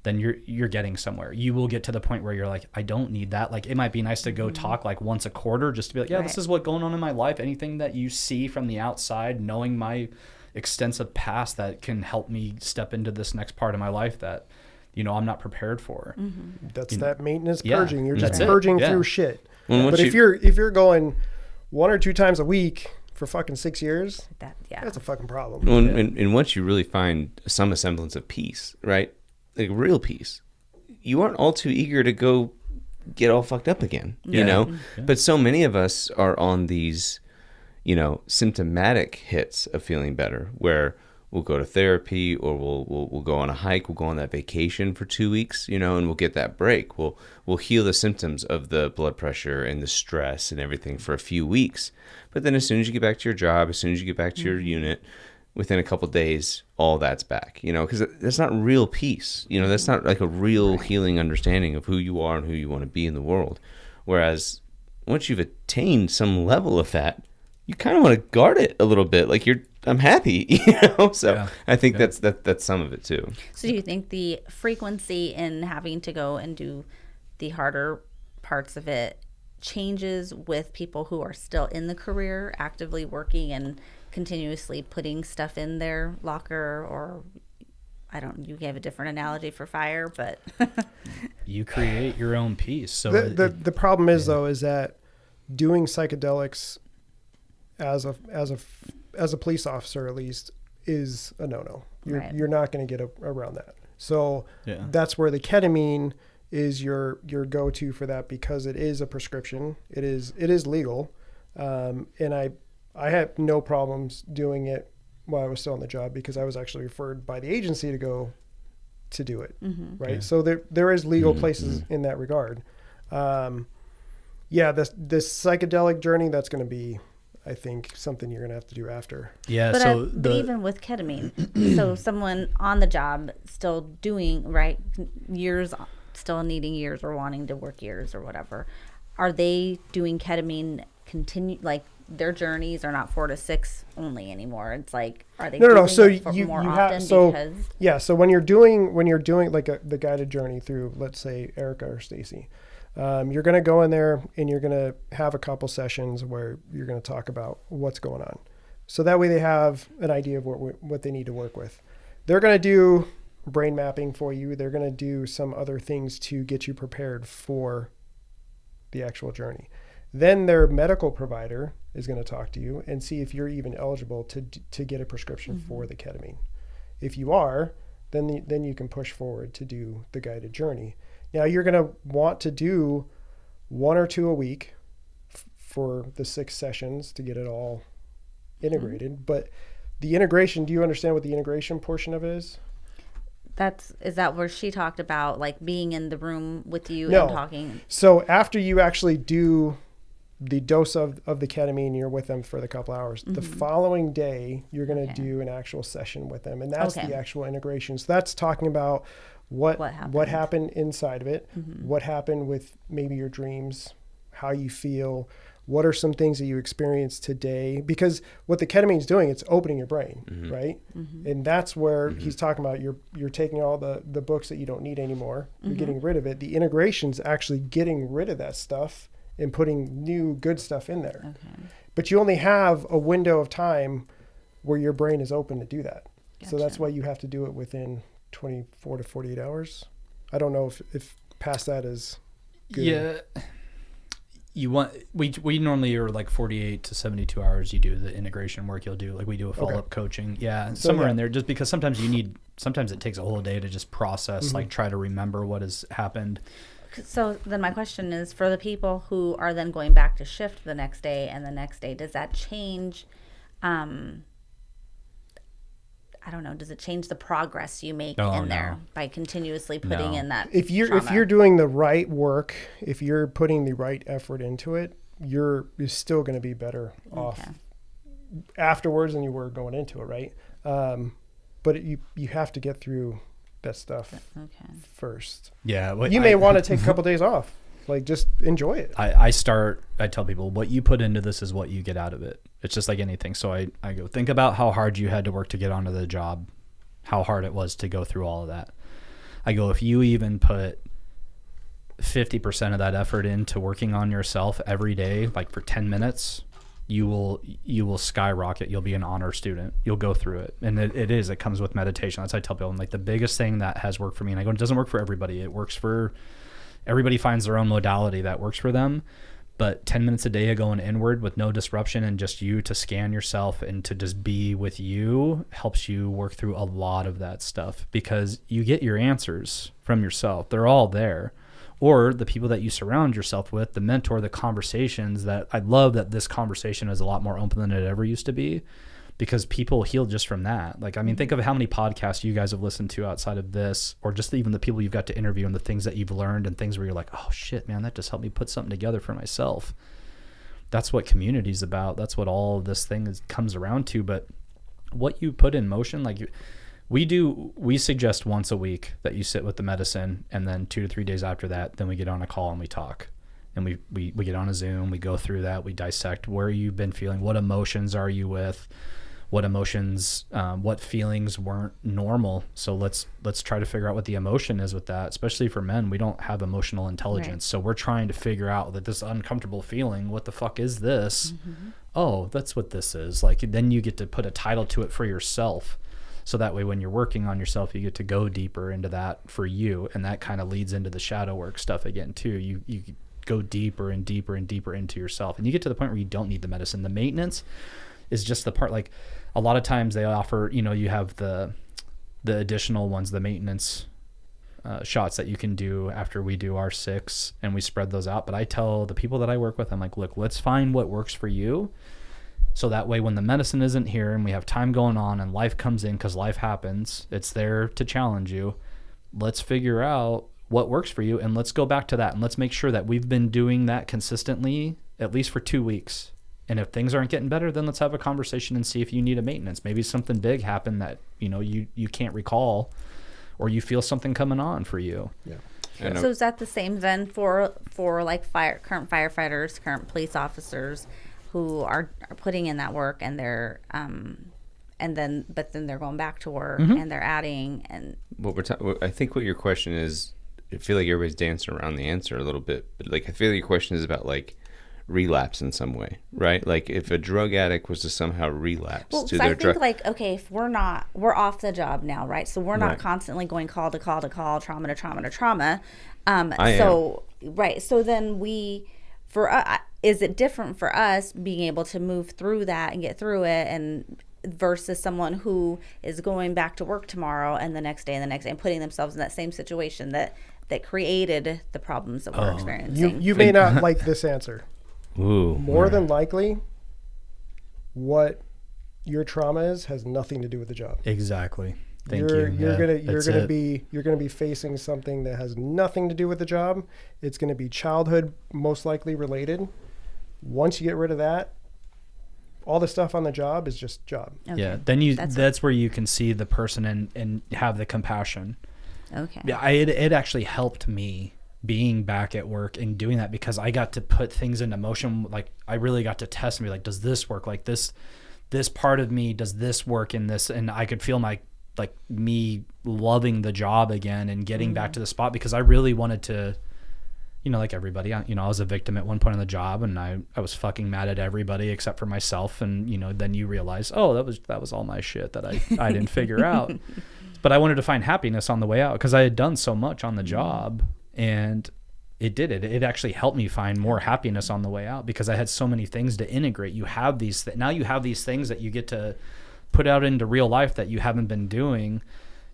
then you're getting somewhere. You will get to the point where you're like, I don't need that. Like, it might be nice to go talk like once a quarter just to be like, yeah, this is what's going on in my life. Anything that you see from the outside, knowing my extensive past that can help me step into this next part of my life that, I'm not prepared for. Mm-hmm. That's that maintenance purging. You're just That's purging it. through shit. Well, but if you're going 1 or 2 times a week for fucking 6 years, that's a fucking problem. Well, and once you really find some semblance of peace, right? Like real peace, you aren't all too eager to go get all fucked up again, you know? Yeah. But so many of us are on these, symptomatic hits of feeling better, where we'll go to therapy, or we'll go on a hike, we'll go on that vacation for 2 weeks, and we'll get that break. We'll heal the symptoms of the blood pressure and the stress and everything for a few weeks. But then as soon as you get back to your job, as soon as you get back to your unit, within a couple of days, all that's back, because that's not real peace. That's not like a real healing understanding of who you are and who you want to be in the world. Whereas once you've attained some level of that, you kind of want to guard it a little bit. Like I'm happy, So I think that's some of it too. So do you think the frequency in having to go and do the harder parts of it changes with people who are still in the career, actively working and continuously putting stuff in their locker? Or you gave a different analogy for fire, but you create your own peace. So the problem is though, is that doing psychedelics as a police officer, at least, is a no-no. You're not going to get around that. So that's where the ketamine is your go-to for that, because it is a prescription. It is legal. And I had no problems doing it while I was still on the job, because I was actually referred by the agency to go to do it. Mm-hmm. Right. Yeah. So there is legal places in that regard. This psychedelic journey, that's going to be, I think, something you're going to have to do after. Yeah. But, but even with ketamine, so someone on the job still doing, years, still needing years or wanting to work years or whatever, are they doing ketamine their journeys are not 4 to 6 only anymore? It's like, are they doing So it more often? So when you're doing like the guided journey through, let's say, Erica or Stacy, you're going to go in there and you're going to have a couple sessions where you're going to talk about what's going on. So that way they have an idea of what they need to work with. They're going to do brain mapping for you. They're going to do some other things to get you prepared for the actual journey. Then their medical provider is going to talk to you and see if you're even eligible to get a prescription for the ketamine. If you are, then you can push forward to do the guided journey. Now you're going to want to do 1 or 2 a week for the 6 sessions to get it all integrated. But the integration, do you understand what the integration portion of it is? Is that where she talked about like being in the room with you and talking? So after you actually do the dose of the ketamine, you're with them for the couple hours. The following day, you're going to do an actual session with them. And that's the actual integration. So that's talking about what happened inside of it, what happened with maybe your dreams, how you feel, what are some things that you experienced today? Because what the ketamine is doing, it's opening your brain, right? And that's where he's talking about you're taking all the books that you don't need anymore, you're getting rid of it. The integration's actually getting rid of that stuff and putting new good stuff in there. Okay. But you only have a window of time where your brain is open to do that. Gotcha. So that's why you have to do it within 24 to 48 hours. I don't know if past that is good. Yeah. We normally are like 48 to 72 hours. You do the integration work. You'll do like we do a follow-up coaching. Yeah. So, Somewhere in there, just because sometimes it takes a whole day to just process, Mm-hmm. like try to remember what has happened. So then my question is, for the people who are then going back to shift the next day and the next day, does that change, I don't know, does it change the progress you make there by continuously putting in that if you're trauma? doing the right work, if you're putting the right effort into it, you're still going to be better off afterwards than you were going into it, right? But you have to get through that stuff first. Yeah. You may want to take a couple days off. Like, just enjoy it. I tell people, what you put into this is what you get out of it. It's just like anything. So I go, think about how hard you had to work to get onto the job, how hard it was to go through all of that. I go, if you even put 50% of that effort into working on yourself every day, like for 10 minutes, you will skyrocket. You'll be an honor student. You'll go through it. And it comes with meditation. That's what I tell people. I'm like, the biggest thing that has worked for me, and I go, it doesn't work for everybody. It works for everybody, finds their own modality that works for them. But 10 minutes a day of going inward with no disruption and just you to scan yourself and to just be with you helps you work through a lot of that stuff, because you get your answers from yourself. They're all there. Or the people that you surround yourself with, the mentor, the conversations. That I love that this conversation is a lot more open than it ever used to be, because people heal just from that. Like, I mean, think of how many podcasts you guys have listened to outside of this, or just even the people you've got to interview and the things that you've learned and things where you're like, oh shit, man, that just helped me put something together for myself. That's what community's about. That's what all of this thing comes around to. But what you put in motion, like we suggest once a week that you sit with the medicine, and then 2 to 3 days after that, then we get on a call and we talk. And we get on a Zoom, we go through that, we dissect where you've been feeling, what emotions are you with, what emotions, what feelings weren't normal. So let's try to figure out what the emotion is with that. Especially for men, we don't have emotional intelligence. Right. So we're trying to figure out that this uncomfortable feeling, what the fuck is this? Mm-hmm. Oh, that's what this is. Like, then you get to put a title to it for yourself. So that way, when you're working on yourself, you get to go deeper into that for you. And that kind of leads into the shadow work stuff again, too. You go deeper and deeper and deeper into yourself. And you get to the point where you don't need the medicine. The maintenance is just the part. Like, a lot of times they offer, you have the additional ones, the maintenance shots that you can do after we do our 6, and we spread those out. But I tell the people that I work with, I'm like, look, let's find what works for you. So that way, when the medicine isn't here and we have time going on and life comes in, because life happens, it's there to challenge you. Let's figure out what works for you, and let's go back to that, and let's make sure that we've been doing that consistently at least for 2 weeks. And if things aren't getting better, then let's have a conversation and see if you need a maintenance. Maybe something big happened that you can't recall, or you feel something coming on for you. Yeah. So is that the same then for like current firefighters, current police officers who are putting in that work, and they're but then they're going back to work, mm-hmm. and they're adding, and I think what your question is, I feel like everybody's dancing around the answer a little bit, but like I feel like your question is about like relapse in some way, right? Like if a drug addict was to somehow relapse to their drug. Like, okay, if we're off the job now, right? So we're not constantly going call to call to call, trauma to trauma to trauma. Right. So then is it different for us being able to move through that and get through it, and versus someone who is going back to work tomorrow and the next day and putting themselves in that same situation that created the problems that we're experiencing? You may not like this answer. Ooh, more than likely, what your trauma is has nothing to do with the job. Exactly. You're gonna be facing something that has nothing to do with the job. It's gonna be childhood, most likely related. Once you get rid of that, all the stuff on the job is just job. Okay. Yeah. Then that's where you can see the person and have the compassion. Okay. Yeah. It actually helped me being back at work and doing that, because I got to put things into motion. Like, I really got to test and be like, does this work? Like this part of me, does this work in this? And I could feel me loving the job again and getting back to the spot, because I really wanted to, like everybody, I was a victim at one point in the job, and I was fucking mad at everybody except for myself. And, then you realize, oh, that was all my shit that I didn't figure out. But I wanted to find happiness on the way out because I had done so much on the job, and it actually helped me find more happiness on the way out because I had so many things to integrate. You have now you have these things that you get to put out into real life that you haven't been doing,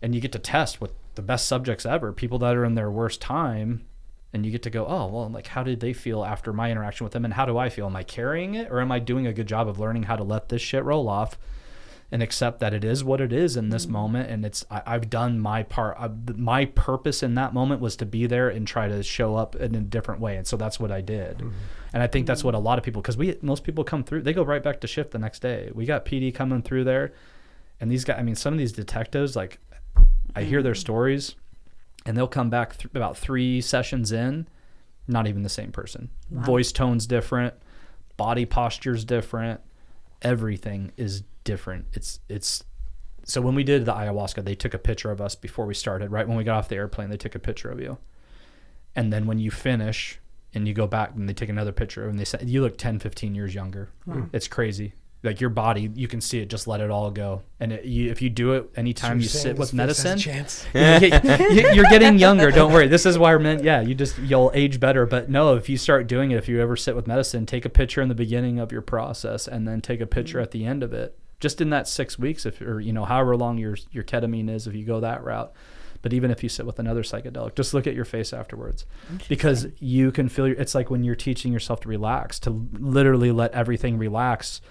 and you get to test with the best subjects ever, people that are in their worst time, and you get to go, oh, well, like, how did they feel after my interaction with them, and how do I feel? Am I carrying it, or am I doing a good job of learning how to let this shit roll off and accept that it is what it is in this moment, and I've done my part. My purpose in that moment was to be there and try to show up in a different way, and so that's what I did. And I think that's what a lot of people, because most people come through, they go right back to shift the next day. We got PD coming through there, and these guys, I mean, some of these detectives, like, I hear their stories, and they'll come back about 3 sessions in, not even the same person. Wow. Voice tone's different, body posture's different, everything is different. It's so when we did the ayahuasca, they took a picture of us before we started. Right when we got off the airplane, they took a picture of you, and then when you finish and you go back, and they take another picture, and they say you look 10-15 years younger. It's crazy. Like, your body, you can see it, just let it all go. And if you do it anytime you sit with medicine, you're getting younger. Don't worry. This is why we're meant, you'll age better. But no, if you start doing it, if you ever sit with medicine, take a picture in the beginning of your process, and then take a picture at the end of it. Just in that 6 weeks, or however long your ketamine is, if you go that route. But even if you sit with another psychedelic, just look at your face afterwards, because you can feel it's like when you're teaching yourself to relax, to literally let everything relax.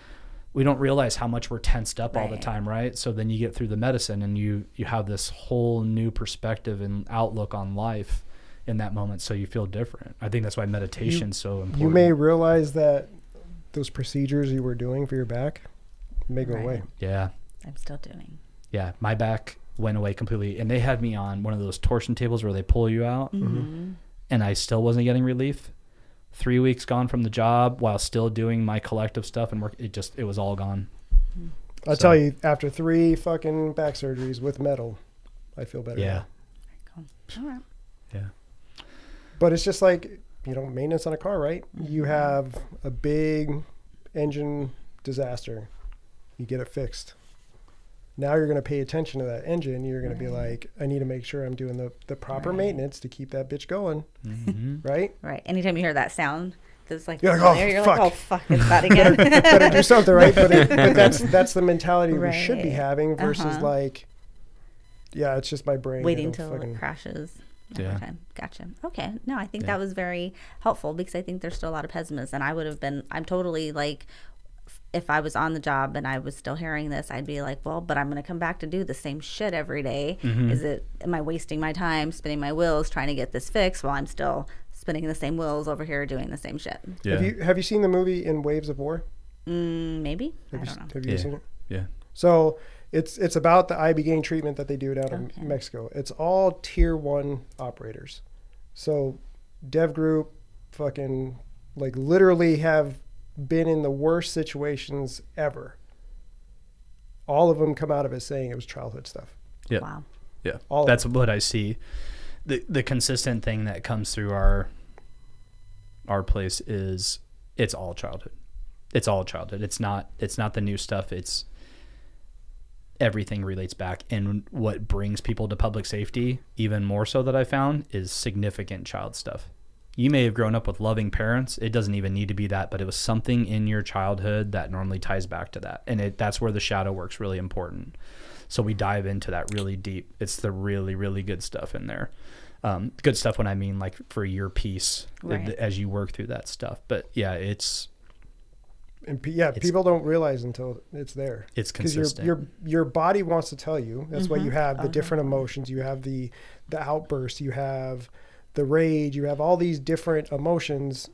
We don't realize how much we're tensed up all the time, right? So then you get through the medicine, and you have this whole new perspective and outlook on life in that moment, so you feel different. I think that's why meditation's so important. You may realize that those procedures you were doing for your back may go away. Yeah. I'm still doing. Yeah, my back went away completely, and they had me on one of those torsion tables where they pull you out, and I still wasn't getting relief. 3 weeks gone from the job while still doing my collective stuff and work. It was all gone. I'll tell you, after 3 fucking back surgeries with metal, I feel better. Yeah. Cool. All right. Yeah. But it's just like, maintenance on a car, right? You have a big engine disaster. You get it fixed. Now you're going to pay attention to that engine. You're going to be like, I need to make sure I'm doing the proper maintenance to keep that bitch going. Right? Right. Anytime you hear that sound, that's like, you're like, you're like, oh, fuck, it's that again. better do something, right? But that's the mentality we should be having versus like, it's just my brain. Waiting till it crashes. Time. Gotcha. Okay. No, I think that was very helpful, because I think there's still a lot of pessimists, and I'm totally like, if I was on the job and I was still hearing this, I'd be like, well, but I'm going to come back to do the same shit every day. Am I wasting my time spinning my wheels trying to get this fixed while I'm still spinning the same wheels over here doing the same shit? Yeah. Have you seen the movie In Waves of War? Maybe. I don't know. Have you seen it? Yeah. So it's about the ibogaine treatment that they do down in Mexico. It's all tier 1 operators. So Dev Group fucking like literally have been in the worst situations ever. All of them come out of it saying it was childhood stuff. Yeah. Wow. Yeah. That's what I see. The consistent thing that comes through our place is it's all childhood. It's all childhood. It's not the new stuff. It's everything relates back. And what brings people to public safety, even more so that I found, is significant child stuff. You may have grown up with loving parents. It doesn't even need to be that, but it was something in your childhood that normally ties back to that. And that's where the shadow work's really important. So we dive into that really deep. It's the really, really good stuff in there. Good stuff when I mean like for your peace as you work through that stuff. But yeah, people don't realize until it's there. It's consistent. Your body wants to tell you. That's why you have the different emotions. You have the outbursts. You have the rage. You have all these different emotions,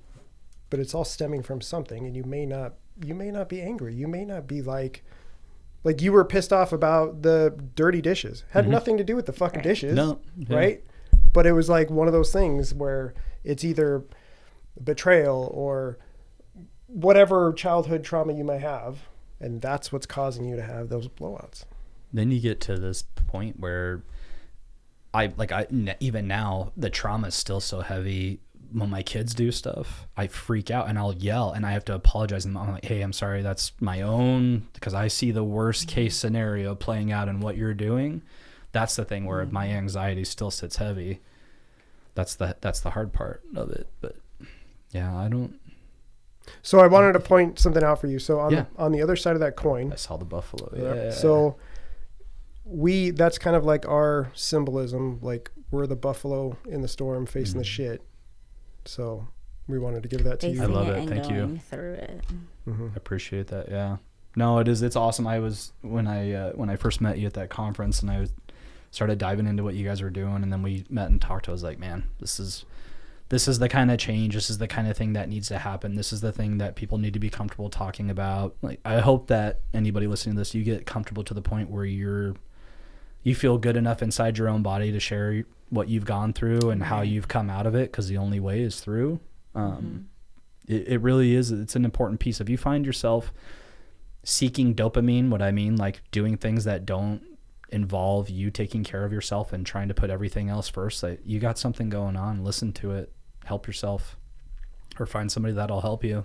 but it's all stemming from something. And you may not be angry. You may not be like you were pissed off about the dirty dishes. Had nothing to do with the fucking dishes. No. Yeah. Right? But it was like one of those things where it's either betrayal or whatever childhood trauma you might have, and that's what's causing you to have those blowouts. Then you get to this point where even now the trauma is still so heavy. When my kids do stuff, I freak out and I'll yell and I have to apologize. And I'm like, hey, I'm sorry. That's my own, because I see the worst case scenario playing out in what you're doing. That's the thing where my anxiety still sits heavy. That's the hard part of it. But yeah, I don't. So I wanted to point something out for you. So on, Yeah. on the other side of that coin, I saw the buffalo. Yep. Yeah. So that's kind of like our symbolism. Like we're the buffalo in the storm facing the shit. So we wanted to give that to you. I love Facing it. and Thank you. going through it. Mm-hmm. I appreciate that. Yeah. No, it is. It's awesome. I was when I first met you at that conference, and I started diving into what you guys were doing, and then we met and talked. I was like, man, this is the kind of change. This is the kind of thing that needs to happen. This is the thing that people need to be comfortable talking about. Like, I hope that anybody listening to this, you get comfortable to the point where you feel good enough inside your own body to share what you've gone through and how you've come out of it, because the only way is through. It really is. It's an important piece. If you find yourself seeking dopamine, what I mean, like doing things that don't involve you taking care of yourself and trying to put everything else first, like, you got something going on, listen to it, help yourself, or find somebody that'll help you.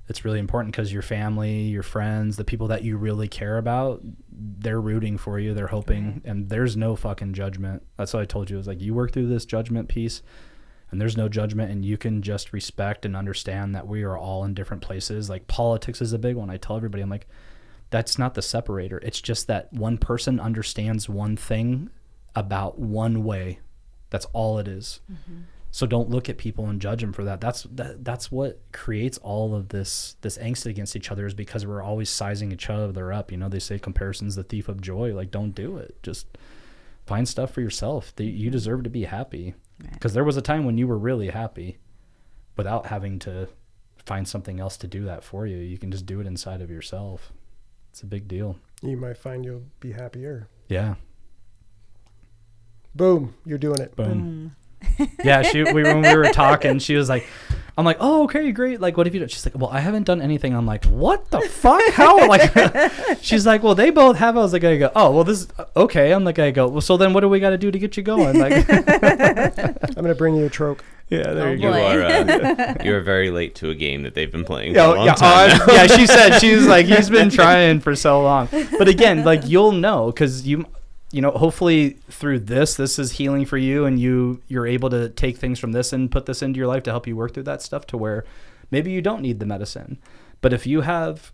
It's really important, because your family, your friends, the people that you really care about, they're rooting for you, they're hoping, and there's no fucking judgment. That's what I told you. It was like, you work through this judgment piece, and there's no judgment, and you can just respect and understand that we are all in different places. Like, politics is a big one. I tell everybody, I'm like, that's not the separator. It's just that one person understands one thing about one way. That's all it is. So don't look at people and judge them for that. That's what creates all of this angst against each other, is because we're always sizing each other up. You know, they say comparison's the thief of joy. Like, don't do it. Just find stuff for yourself. You deserve to be happy. Because there was a time when you were really happy without having to find something else to do that for you. You can just do it inside of yourself. It's a big deal. You might find you'll be happier. Yeah. Boom. You're doing it. Boom. Yeah, when we were talking, she was like, I'm like, oh, okay, great. Like, what have you done? She's like, well, I haven't done anything. I'm like, what the fuck? How? Like, she's like, well, they both have. I was like, I go, oh, well, this, okay. I'm like, I go, well, so then what do we got to do to get you going? Like, I'm going to bring you a troke. Yeah, there you You go. are very late to a game that they've been playing for a long time now. Yeah, she said, she's like, he's been trying for so long. But again, like, you'll know, because you know, hopefully through this is healing for you, and you're able to take things from this and put this into your life to help you work through that stuff, to where maybe you don't need the medicine. But if you have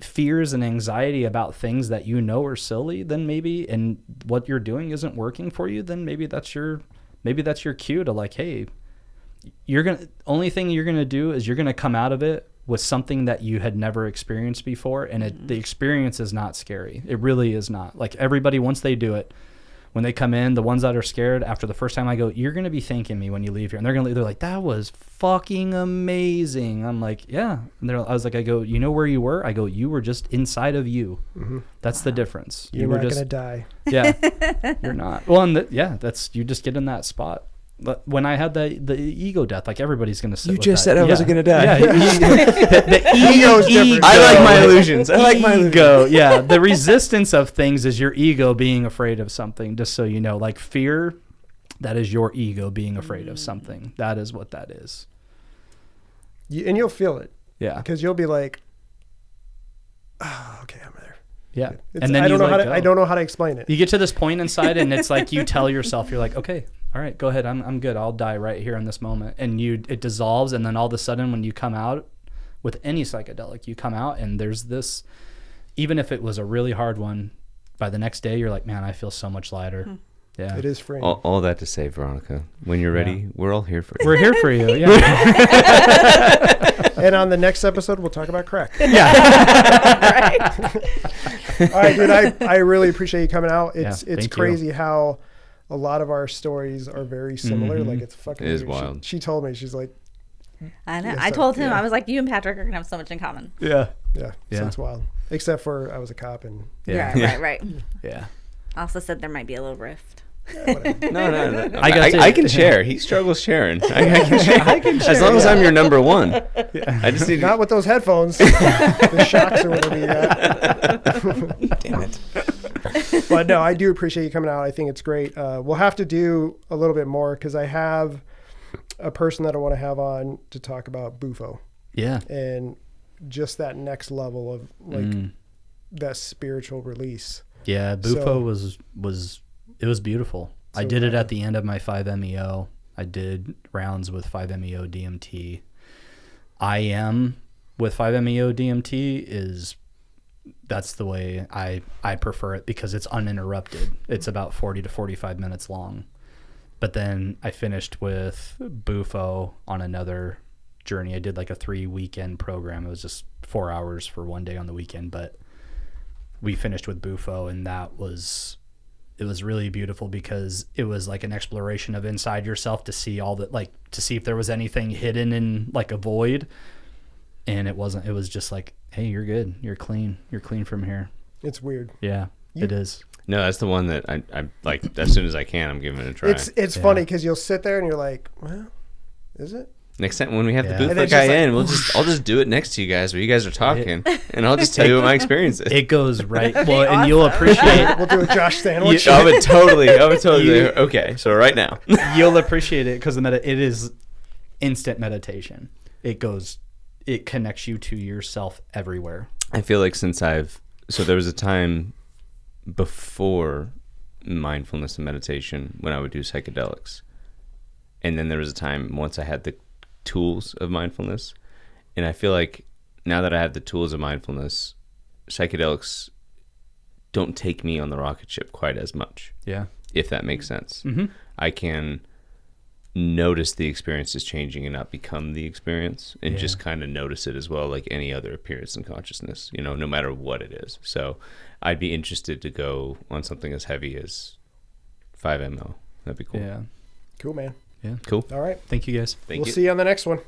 fears and anxiety about things that you know are silly, then maybe, and what you're doing isn't working for you, then maybe that's your cue to, like, hey, only thing you're gonna do is you're gonna come out of it with something that you had never experienced before, and the experience is not scary. It really is not. Like, everybody, once they do it, when they come in, the ones that are scared, after the first time, I go, you're gonna be thanking me when you leave here, and they're like, that was fucking amazing. I'm like, yeah. And I was like, I go, you know where you were? I go, you were just inside of you. That's the difference. You're not gonna die. Yeah, you're not. Well, and you just get in that spot. But when I had the ego death, like, everybody's gonna sit. You with just that. said I wasn't gonna die. Yeah, the ego is different. I like my illusions. Ego, yeah. The resistance of things is your ego being afraid of something. Just so you know, like, fear, that is your ego being afraid of something. That is what that is. And you'll feel it. Yeah. Because you'll be like, oh, okay, I'm there. Yeah. And then I don't know how to explain it. You get to this point inside, and it's like, you tell yourself, you're like, okay, all right, go ahead. I'm good. I'll die right here in this moment. And it dissolves. And then all of a sudden, when you come out with any psychedelic, you come out, and there's this, even if it was a really hard one, by the next day, you're like, man, I feel so much lighter. Yeah. It is freeing. All that to say, Veronica, when you're ready, we're all here for you. We're here for you. Yeah. And on the next episode, we'll talk about crack. Yeah. All right, dude, I really appreciate you coming out. It's thank crazy how a lot of our stories are very similar. Like, it's fucking It is weird. wild. She told me, she's like, I know. Yes, I told him, yeah. I was like, you and Patrick are gonna have so much in common. Yeah. yeah, so it's wild. Except for I was a cop and Yeah. Right. Yeah. I also said there might be a little rift. No. I I can share. He struggles sharing. I can share. As long as I'm your number one. Yeah. I just need not with those headphones, the shocks or whatever you got. Damn it. But no, I do appreciate you coming out. I think it's great. We'll have to do a little bit more, because I have a person that I want to have on to talk about Bufo Yeah. and just that next level of, like, that spiritual release. Yeah, Bufo it was beautiful. I So did it rad. at the end of my 5-MeO. I did rounds with 5-MeO DMT. IM with 5-MeO DMT that's the way I prefer it because it's uninterrupted. It's about 40 to 45 minutes long. But then I finished with Bufo on another journey. I did like a 3-weekend program. It was just 4 hours for one day on the weekend, but we finished with Bufo, and it was really beautiful because it was like an exploration of inside yourself to see to see if there was anything hidden in like a void. And it wasn't. It was just like, hey, you're good. You're clean. You're clean from here. It's weird. Yeah, it is. No, that's the one that I like. As soon as I can, I'm giving it a try. It's funny because you'll sit there and you're like, well, is it? Next time when we have Yeah. the And Bufo it's guy just like, in, I'll just do it next to you guys where you guys are talking, and I'll just tell you what my experience is. It goes right. That'd be Well, and you'll awesome. appreciate We'll do a Josh sandwich. I would totally. Okay, so right now. you'll appreciate it because it is instant meditation. It connects you to yourself everywhere. I feel like so there was a time before mindfulness and meditation when I would do psychedelics. And then there was a time once I had the tools of mindfulness. And I feel like now that I have the tools of mindfulness, psychedelics don't take me on the rocket ship quite as much, Yeah. if that makes sense. Mm-hmm. I can notice the experience is changing and not become the experience, and Yeah. just kind of notice it as well, like any other appearance in consciousness, no matter what it is. So I'd be interested to go on something as heavy as 5-MeO. That'd be cool. Yeah. Cool, man. Yeah. Cool. All right. Thank you guys. Thank We'll you. see you on the next one. Cool.